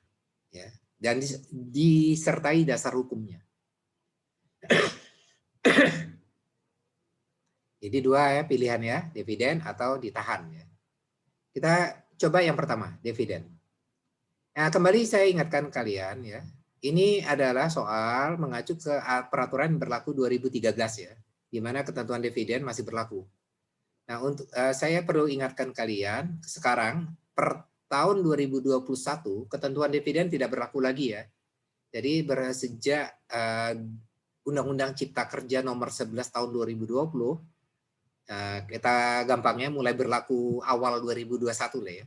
ya, dan disertai dasar hukumnya. Jadi dua ya pilihan ya, dividen atau ditahan ya. Kita coba yang pertama, dividen. Nah, kembali saya ingatkan kalian ya, ini adalah soal mengacu ke peraturan berlaku 2013 ya, di mana ketentuan dividen masih berlaku. Nah, untuk saya perlu ingatkan kalian sekarang per tahun 2021 ketentuan dividen tidak berlaku lagi ya. Jadi sejak Undang-Undang Cipta Kerja nomor 11 tahun 2020 kita gampangnya mulai berlaku awal 2021 lah ya.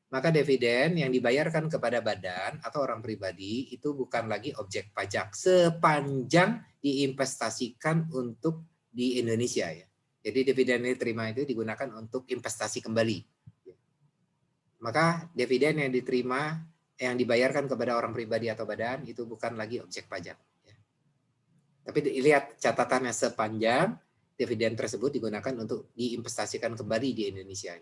Maka dividen yang dibayarkan kepada badan atau orang pribadi itu bukan lagi objek pajak sepanjang diinvestasikan untuk di Indonesia ya. Jadi dividen yang diterima itu digunakan untuk investasi kembali. Maka dividen yang diterima yang dibayarkan kepada orang pribadi atau badan itu bukan lagi objek pajak. Tapi lihat catatannya sepanjang dividen tersebut digunakan untuk diinvestasikan kembali di Indonesia.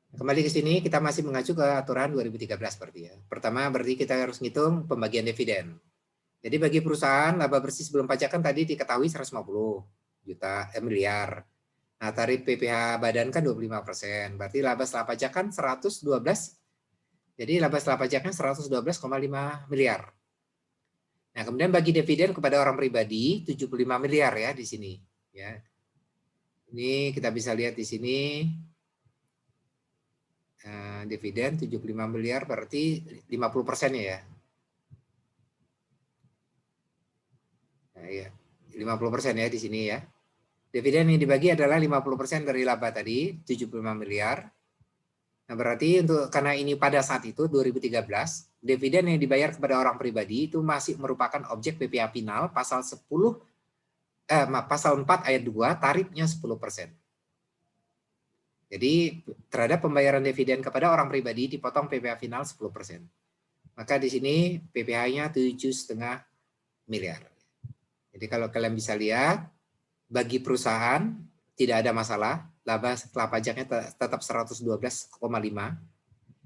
Kembali ke sini kita masih mengacu ke aturan 2013 berarti ya. Pertama berarti kita harus ngitung pembagian dividen. Jadi bagi perusahaan laba bersih sebelum pajak kan tadi diketahui 150 miliar. Nah, tarif PPh badan kan 25%. Berarti laba setelah pajak kan 112. Jadi laba setelah pajaknya 112,5 miliar. Nah, kemudian bagi dividen kepada orang pribadi 75 miliar ya di sini ya. Ini kita bisa lihat di sini. Dividen 75 miliar berarti 50% ya. Nah, ya. 50% ya di sini ya. Dividen yang dibagi adalah 50% dari laba tadi, 75 miliar. Nah, berarti karena ini pada saat itu 2013, dividen yang dibayar kepada orang pribadi itu masih merupakan objek PPh final pasal 4 ayat 2 tarifnya 10%. Jadi terhadap pembayaran dividen kepada orang pribadi dipotong PPh final 10%. Maka di sini PPh-nya 7,5 miliar. Jadi kalau kalian bisa lihat, bagi perusahaan tidak ada masalah, laba setelah pajaknya tetap 112,5.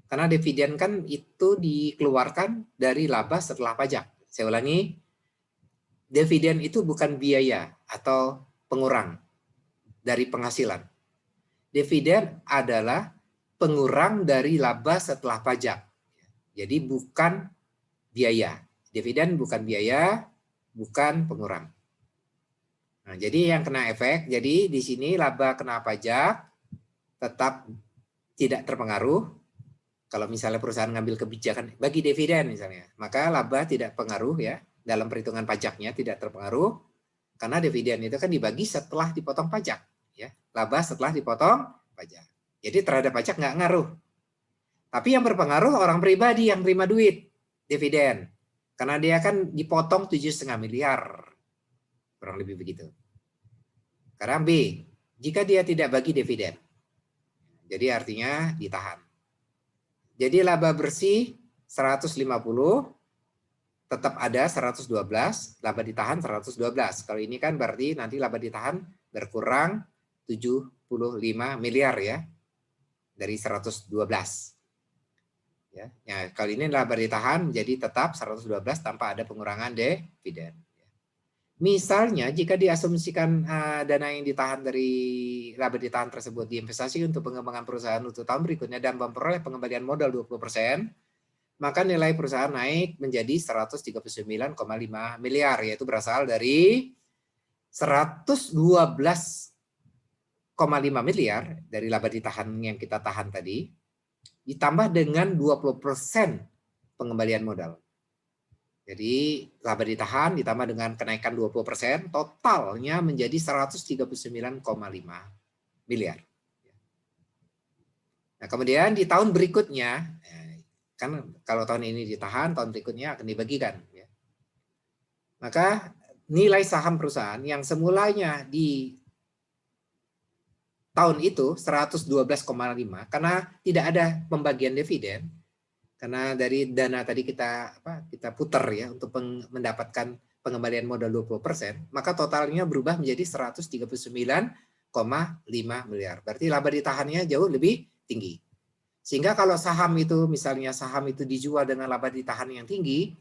Karena dividen kan itu dikeluarkan dari laba setelah pajak. Saya ulangi, dividen itu bukan biaya atau pengurang dari penghasilan. Dividen adalah pengurang dari laba setelah pajak. Jadi bukan biaya. Dividen bukan biaya, bukan pengurang. Nah, jadi yang kena efek, jadi di sini laba kena pajak tetap tidak terpengaruh. Kalau misalnya perusahaan ngambil kebijakan bagi dividen misalnya, maka laba tidak pengaruh ya dalam perhitungan pajaknya tidak terpengaruh karena dividen itu kan dibagi setelah dipotong pajak. Ya, laba setelah dipotong pajak. Jadi terhadap pajak nggak ngaruh. Tapi yang berpengaruh orang pribadi yang terima duit dividen. Karena dia kan dipotong 7,5 miliar. Kurang lebih begitu. Karena B, jika dia tidak bagi dividen. Jadi artinya ditahan. Jadi laba bersih 150 tetap ada 112, laba ditahan 112. Kalau ini kan berarti nanti laba ditahan berkurang 75 miliar ya dari 112 ya. Ya, kali ini laba ditahan menjadi tetap 112 tanpa ada pengurangan dividen. Misalnya jika diasumsikan dana yang ditahan dari laba ditahan tersebut diinvestasi untuk pengembangan perusahaan untuk tahun berikutnya dan memperoleh pengembalian modal 20%, maka nilai perusahaan naik menjadi 139,5 miliar yaitu berasal dari 112,5 miliar dari laba ditahan yang kita tahan tadi ditambah dengan 20% pengembalian modal. Jadi laba ditahan ditambah dengan kenaikan 20%, totalnya menjadi 139,5 miliar. Nah, kemudian di tahun berikutnya, kan kalau tahun ini ditahan, tahun berikutnya akan dibagikan. Maka nilai saham perusahaan yang semulanya di tahun itu 112,5 karena tidak ada pembagian dividen. Karena dari dana tadi kita putar ya untuk mendapatkan pengembalian modal 20%, maka totalnya berubah menjadi 139,5 miliar. Berarti laba ditahannya jauh lebih tinggi. Sehingga kalau saham itu, misalnya saham itu dijual dengan laba ditahan yang tinggi,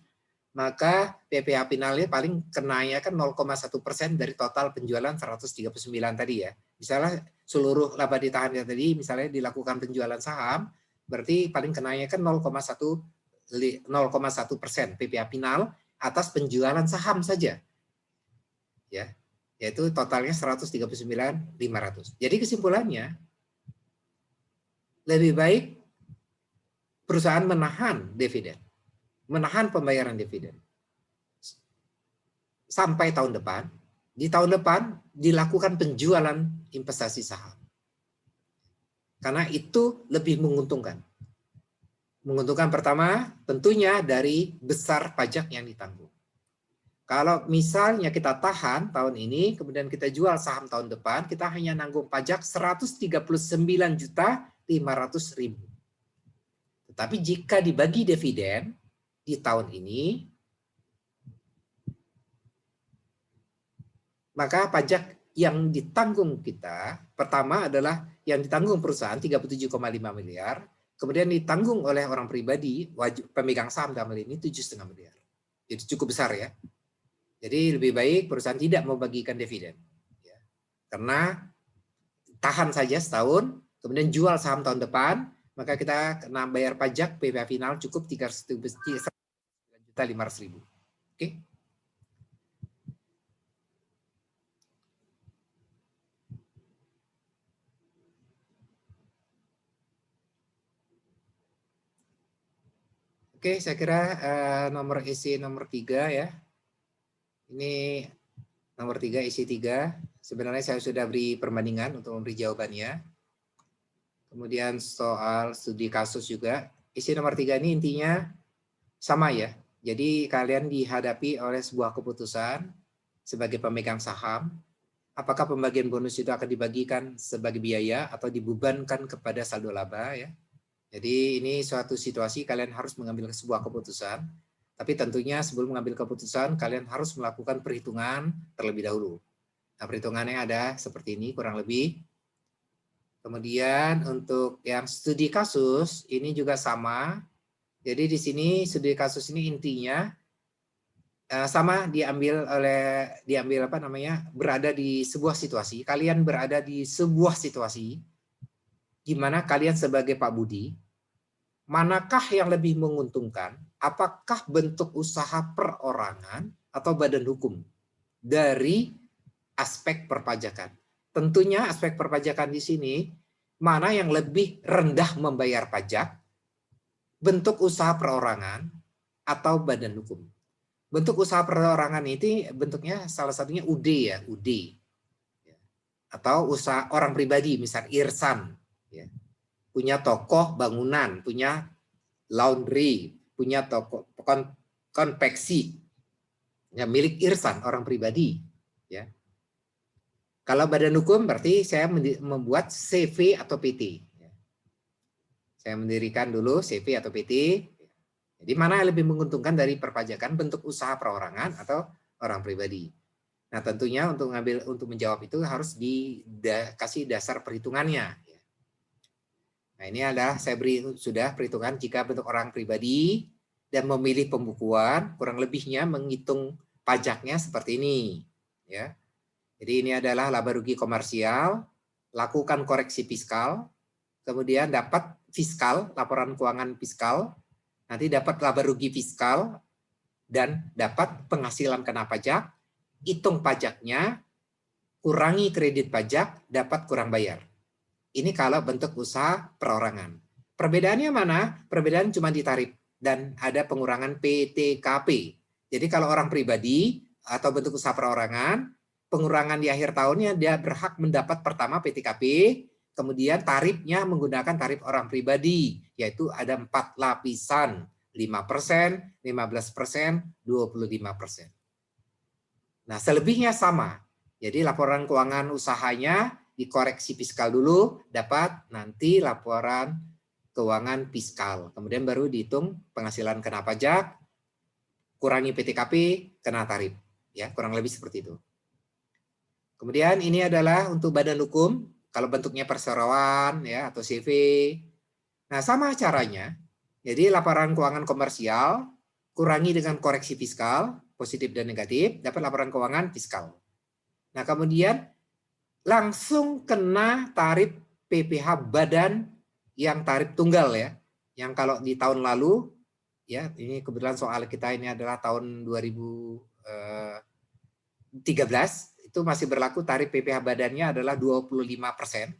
maka PPh finalnya paling kenanya kan 0,1% dari total penjualan 139 tadi ya. Misalnya seluruh laba ditahannya tadi, misalnya dilakukan penjualan saham, berarti paling kenanya kan 0,1% PPh final atas penjualan saham saja. Ya, yaitu totalnya 139.500. Jadi kesimpulannya, lebih baik perusahaan menahan dividen, menahan pembayaran dividen sampai tahun depan. Di tahun depan dilakukan penjualan investasi saham. Karena itu lebih menguntungkan. Menguntungkan pertama tentunya dari besar pajak yang ditanggung. Kalau misalnya kita tahan tahun ini, kemudian kita jual saham tahun depan, kita hanya nanggung pajak 139.500.000. Tetapi jika dibagi dividen di tahun ini, maka pajak yang ditanggung kita, pertama adalah yang ditanggung perusahaan 37,5 miliar, kemudian ditanggung oleh orang pribadi, pemegang saham dalam hal ini 7,5 miliar. Jadi cukup besar ya. Jadi lebih baik perusahaan tidak membagikan dividen. Ya. Karena tahan saja setahun, kemudian jual saham tahun depan, maka kita kena bayar pajak PPh final cukup 309.500.000. Oke. Oke, saya kira nomor isi nomor 3 ya. Ini nomor 3 isi 3. Sebenarnya saya sudah beri perbandingan untuk memberi jawabannya. Kemudian soal studi kasus juga. Isi nomor 3 ini intinya sama ya. Jadi kalian dihadapi oleh sebuah keputusan sebagai pemegang saham. Apakah pembagian bonus itu akan dibagikan sebagai biaya atau dibebankan kepada saldo laba ya. Jadi ini suatu situasi kalian harus mengambil sebuah keputusan. Tapi tentunya sebelum mengambil keputusan kalian harus melakukan perhitungan terlebih dahulu. Nah, perhitungannya ada seperti ini kurang lebih. Kemudian untuk yang studi kasus ini juga sama. Jadi di sini studi kasus ini intinya sama diambil apa namanya berada di sebuah situasi. Kalian berada di sebuah situasi di mana kalian sebagai Pak Budi, manakah yang lebih menguntungkan? Apakah bentuk usaha perorangan atau badan hukum dari aspek perpajakan? Tentunya aspek perpajakan di sini mana yang lebih rendah membayar pajak, bentuk usaha perorangan atau badan hukum. Bentuk usaha perorangan ini bentuknya salah satunya UD ya, UD. Atau usaha orang pribadi, misal Irsan. Ya. Punya toko bangunan, punya laundry, punya toko konveksi. Ya, milik Irsan, orang pribadi. Ya. Kalau badan hukum berarti saya membuat CV atau PT. Ya. Saya mendirikan dulu CV atau PT. Jadi mana yang lebih menguntungkan dari perpajakan bentuk usaha perorangan atau orang pribadi. Nah tentunya untuk menjawab itu harus dikasih dasar perhitungannya. Nah ini adalah saya beri sudah perhitungan jika bentuk orang pribadi dan memilih pembukuan kurang lebihnya menghitung pajaknya seperti ini. Ya. Jadi ini adalah laba rugi komersial, lakukan koreksi fiskal, kemudian dapat fiskal, laporan keuangan fiskal, nanti dapat laba rugi fiskal dan dapat penghasilan kena pajak, hitung pajaknya, kurangi kredit pajak, dapat kurang bayar. Ini kalau bentuk usaha perorangan. Perbedaannya mana? Perbedaan cuma di tarif dan ada pengurangan PTKP. Jadi kalau orang pribadi atau bentuk usaha perorangan, pengurangan di akhir tahunnya dia berhak mendapat pertama PTKP, kemudian tarifnya menggunakan tarif orang pribadi, yaitu ada 4 lapisan, 5%, 15%, 25%. Nah, selebihnya sama. Jadi laporan keuangan usahanya dikoreksi fiskal dulu, dapat nanti laporan keuangan fiskal. Kemudian baru dihitung penghasilan kena pajak, kurangi PTKP, kena tarif. Ya, kurang lebih seperti itu. Kemudian ini adalah untuk badan hukum, kalau bentuknya perseroan ya atau CV. Nah, sama caranya. Jadi laporan keuangan komersial kurangi dengan koreksi fiskal, positif dan negatif, dapat laporan keuangan fiskal. Nah, kemudian langsung kena tarif PPh badan yang tarif tunggal ya. Yang kalau di tahun lalu ya, ini kebetulan soal kita ini adalah tahun 2013, itu masih berlaku tarif PPh badannya adalah 25%.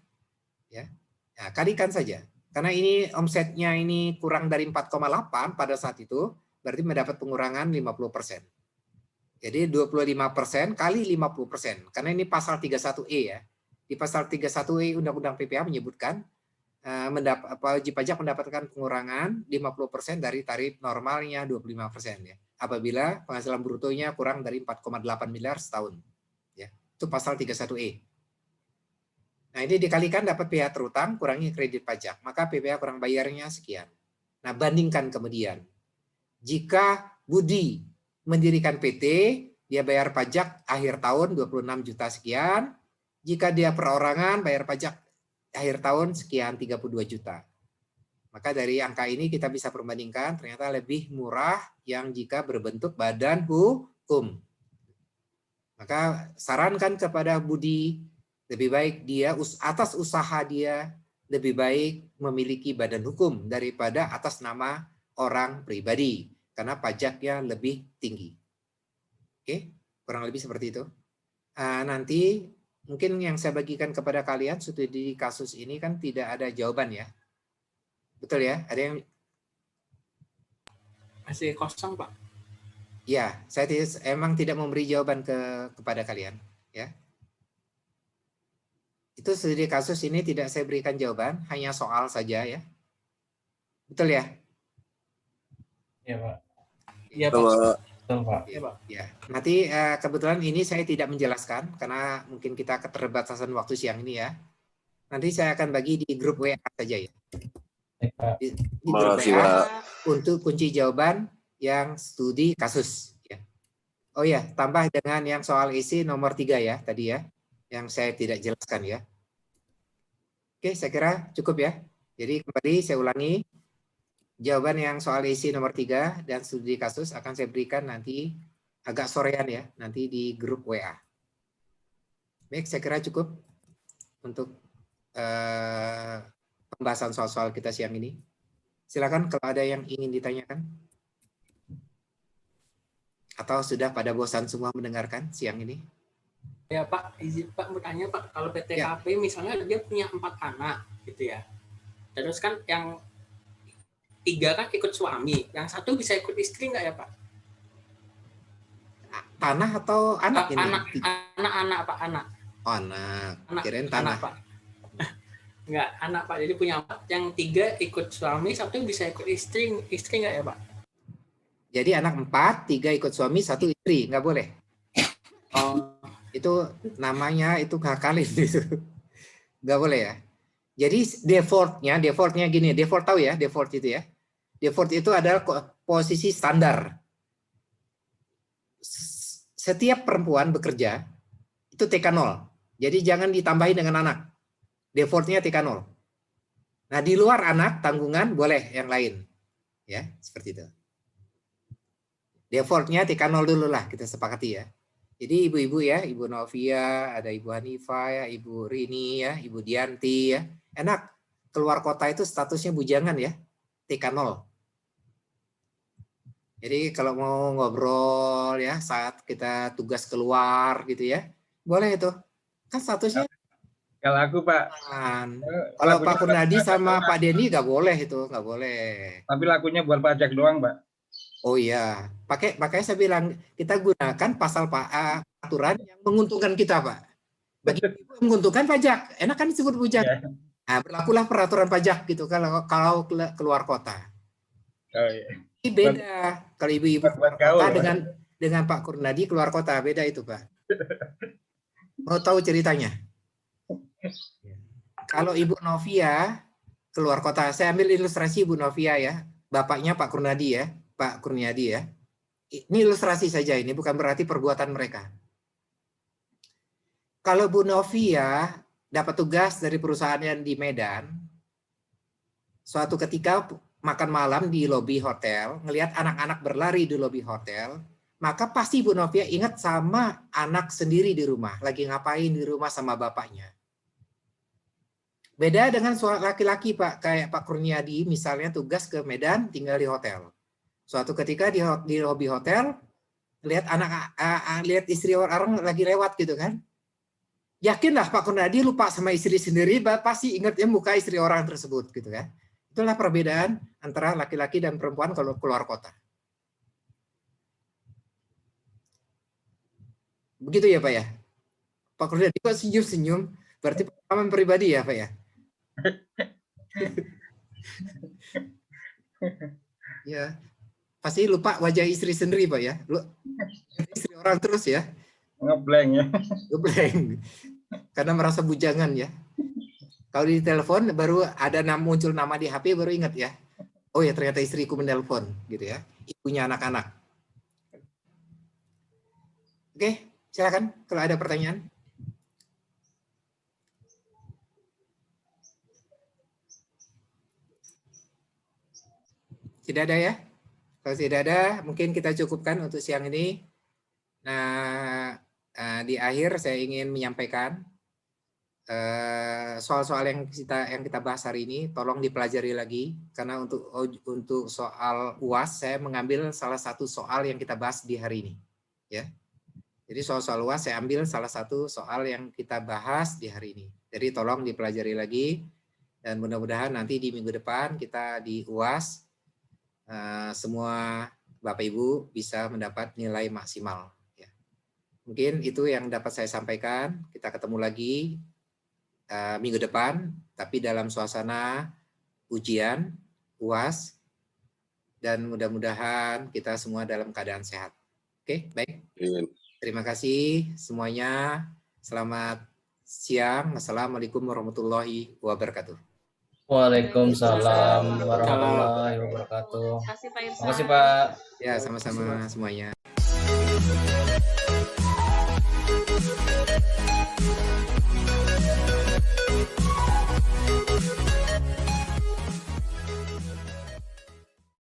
Ya. Nah, kalikan saja. Karena ini omsetnya ini kurang dari 4,8 pada saat itu, berarti mendapat pengurangan 50%. Jadi 25% kali 50%. Karena ini pasal 31E ya. Di pasal 31E Undang-Undang PPh menyebutkan wajib pajak mendapatkan pengurangan 50% dari tarif normalnya 25% ya. Apabila penghasilan brutonya kurang dari 4,8 miliar setahun. Ya. Itu pasal 31E. Nah, ini dikalikan dapat PPh terutang kurangi kredit pajak. Maka PPh kurang bayarnya sekian. Nah, bandingkan kemudian. Jika Budi mendirikan PT, dia bayar pajak akhir tahun 26 juta sekian. Jika dia perorangan, bayar pajak akhir tahun sekian 32 juta. Maka dari angka ini kita bisa perbandingkan, ternyata lebih murah yang jika berbentuk badan hukum. Maka sarankan kepada Budi, lebih baik dia atas usaha dia, lebih baik memiliki badan hukum daripada atas nama orang pribadi. Karena pajaknya lebih tinggi. Oke, kurang lebih seperti itu. Nanti mungkin yang saya bagikan kepada kalian studi kasus ini kan tidak ada jawaban ya. Betul ya? Ada yang Masih kosong, Pak. ya, saya emang tidak memberi jawaban kepada kalian ya. Itu studi kasus ini tidak saya berikan jawaban, hanya soal saja ya. Betul ya? Iya, Pak. Iya, Pak. Betul, Pak. Iya, Pak. Ya. Nanti kebetulan ini saya tidak menjelaskan karena mungkin kita keterbatasan waktu siang ini ya. Nanti saya akan bagi di grup WA saja ya. Di grup WA untuk kunci jawaban yang studi kasus ya. Oh ya, tambah dengan yang soal isi nomor 3 ya tadi ya, yang saya tidak jelaskan ya. Oke, saya kira cukup ya. Jadi kembali saya ulangi, jawaban yang soal isi nomor 3 dan studi kasus akan saya berikan nanti agak sorean ya, nanti di grup WA. Baik, saya kira cukup untuk pembahasan soal-soal kita siang ini. Silakan kalau ada yang ingin ditanyakan. Atau sudah pada bosan semua mendengarkan siang ini? Ya, Pak, izin Pak bertanya, Pak, kalau PTKP misalnya dia punya 4 anak gitu ya. Terus kan yang 3 kan ikut suami, yang 1 bisa ikut istri nggak ya, Pak? Tanah atau anak ini? Anak, Pak, anak. Oh, anak. Kirain tanah. Anak, Pak. Enggak, anak, Pak. Jadi punya 4, yang 3 ikut suami, 1 bisa ikut istri nggak ya, Pak? Jadi anak 4, 3 ikut suami, 1 istri, nggak boleh. Oh, itu namanya itu ngakalin itu, nggak boleh ya. Jadi defaultnya gini, default tahu ya, default itu ya. Default itu adalah posisi standar. Setiap perempuan bekerja itu TK 0. Jadi jangan ditambahin dengan anak. Defaultnya TK 0. Nah, di luar anak tanggungan boleh yang lain. Ya, seperti itu. Defaultnya TK 0 dulu lah, kita sepakati ya. Jadi ibu-ibu ya, Ibu Novia, ada Ibu Hanifah ya, Ibu Rini ya, Ibu Dianti ya. Enak, keluar kota itu statusnya bujangan ya, TK 0. Jadi kalau mau ngobrol ya saat kita tugas keluar gitu ya, boleh itu. Kan statusnya. Kalau aku Pak. Kalau Pak Kurnadi sama Pak Denny nggak boleh itu, nggak boleh. Tapi lakunya buat pajak doang, Pak. Oh iya, makanya saya bilang kita gunakan pasal aturan yang menguntungkan kita, Pak. Bagi menguntungkan pajak, enak kan disebut bujangan. Nah, berlakulah peraturan pajak gitu kalau keluar kota. Oh iya. Ini beda kalau ibu-ibu keluar kota dengan Pak Kurnadi keluar kota, beda itu, Pak. Mau tahu ceritanya? Kalau Ibu Novia keluar kota, saya ambil ilustrasi Ibu Novia ya, bapaknya Pak Kurnadi ya. Pak Kurniadi ya. Ini ilustrasi saja, ini bukan berarti perbuatan mereka. Kalau Bu Novia dapat tugas dari perusahaannya di Medan, suatu ketika makan malam di lobi hotel, ngelihat anak-anak berlari di lobi hotel, maka pasti Bu Novia ingat sama anak sendiri di rumah, lagi ngapain di rumah sama bapaknya. Beda dengan laki-laki Pak, kayak Pak Kurniadi misalnya tugas ke Medan, tinggal di hotel. Suatu ketika di lobi hotel, lihat lihat istri orang lagi lewat gitu kan. Yakinlah Pak Kurniadi lupa sama istri sendiri, pasti ingatnya muka istri orang tersebut gitu kan. Itulah perbedaan antara laki-laki dan perempuan kalau keluar kota. Begitu ya Pak ya? Pak Kurniadi kok senyum-senyum, berarti pengalaman pribadi ya Pak ya? Ya, pasti lupa wajah istri sendiri Pak ya? Istri orang terus ya? Ngeblank ya. Ngeblank. Karena merasa bujangan ya. Kalau di telepon baru ada muncul nama di HP baru ingat ya. Oh ya ternyata istriku menelpon gitu ya. Ibunya anak-anak. Oke, silakan kalau ada pertanyaan. Tidak ada ya? Kalau tidak ada, mungkin kita cukupkan untuk siang ini. Nah, di akhir saya ingin menyampaikan soal-soal yang kita bahas hari ini, tolong dipelajari lagi karena untuk soal UAS saya mengambil salah satu soal yang kita bahas di hari ini, ya. Jadi soal-soal UAS saya ambil salah satu soal yang kita bahas di hari ini. Jadi tolong dipelajari lagi dan mudah-mudahan nanti di minggu depan kita di UAS semua Bapak Ibu bisa mendapat nilai maksimal. Ya. Mungkin itu yang dapat saya sampaikan. Kita ketemu lagi minggu depan, tapi dalam suasana ujian, UAS, dan mudah-mudahan kita semua dalam keadaan sehat. Oke, baik. Terima kasih semuanya. Selamat siang. Assalamualaikum warahmatullahi wabarakatuh. Waalaikumsalam warahmatullahi wabarakatuh. Terima kasih Pak Irfan. Terima kasih Pak. Ya, sama-sama semuanya.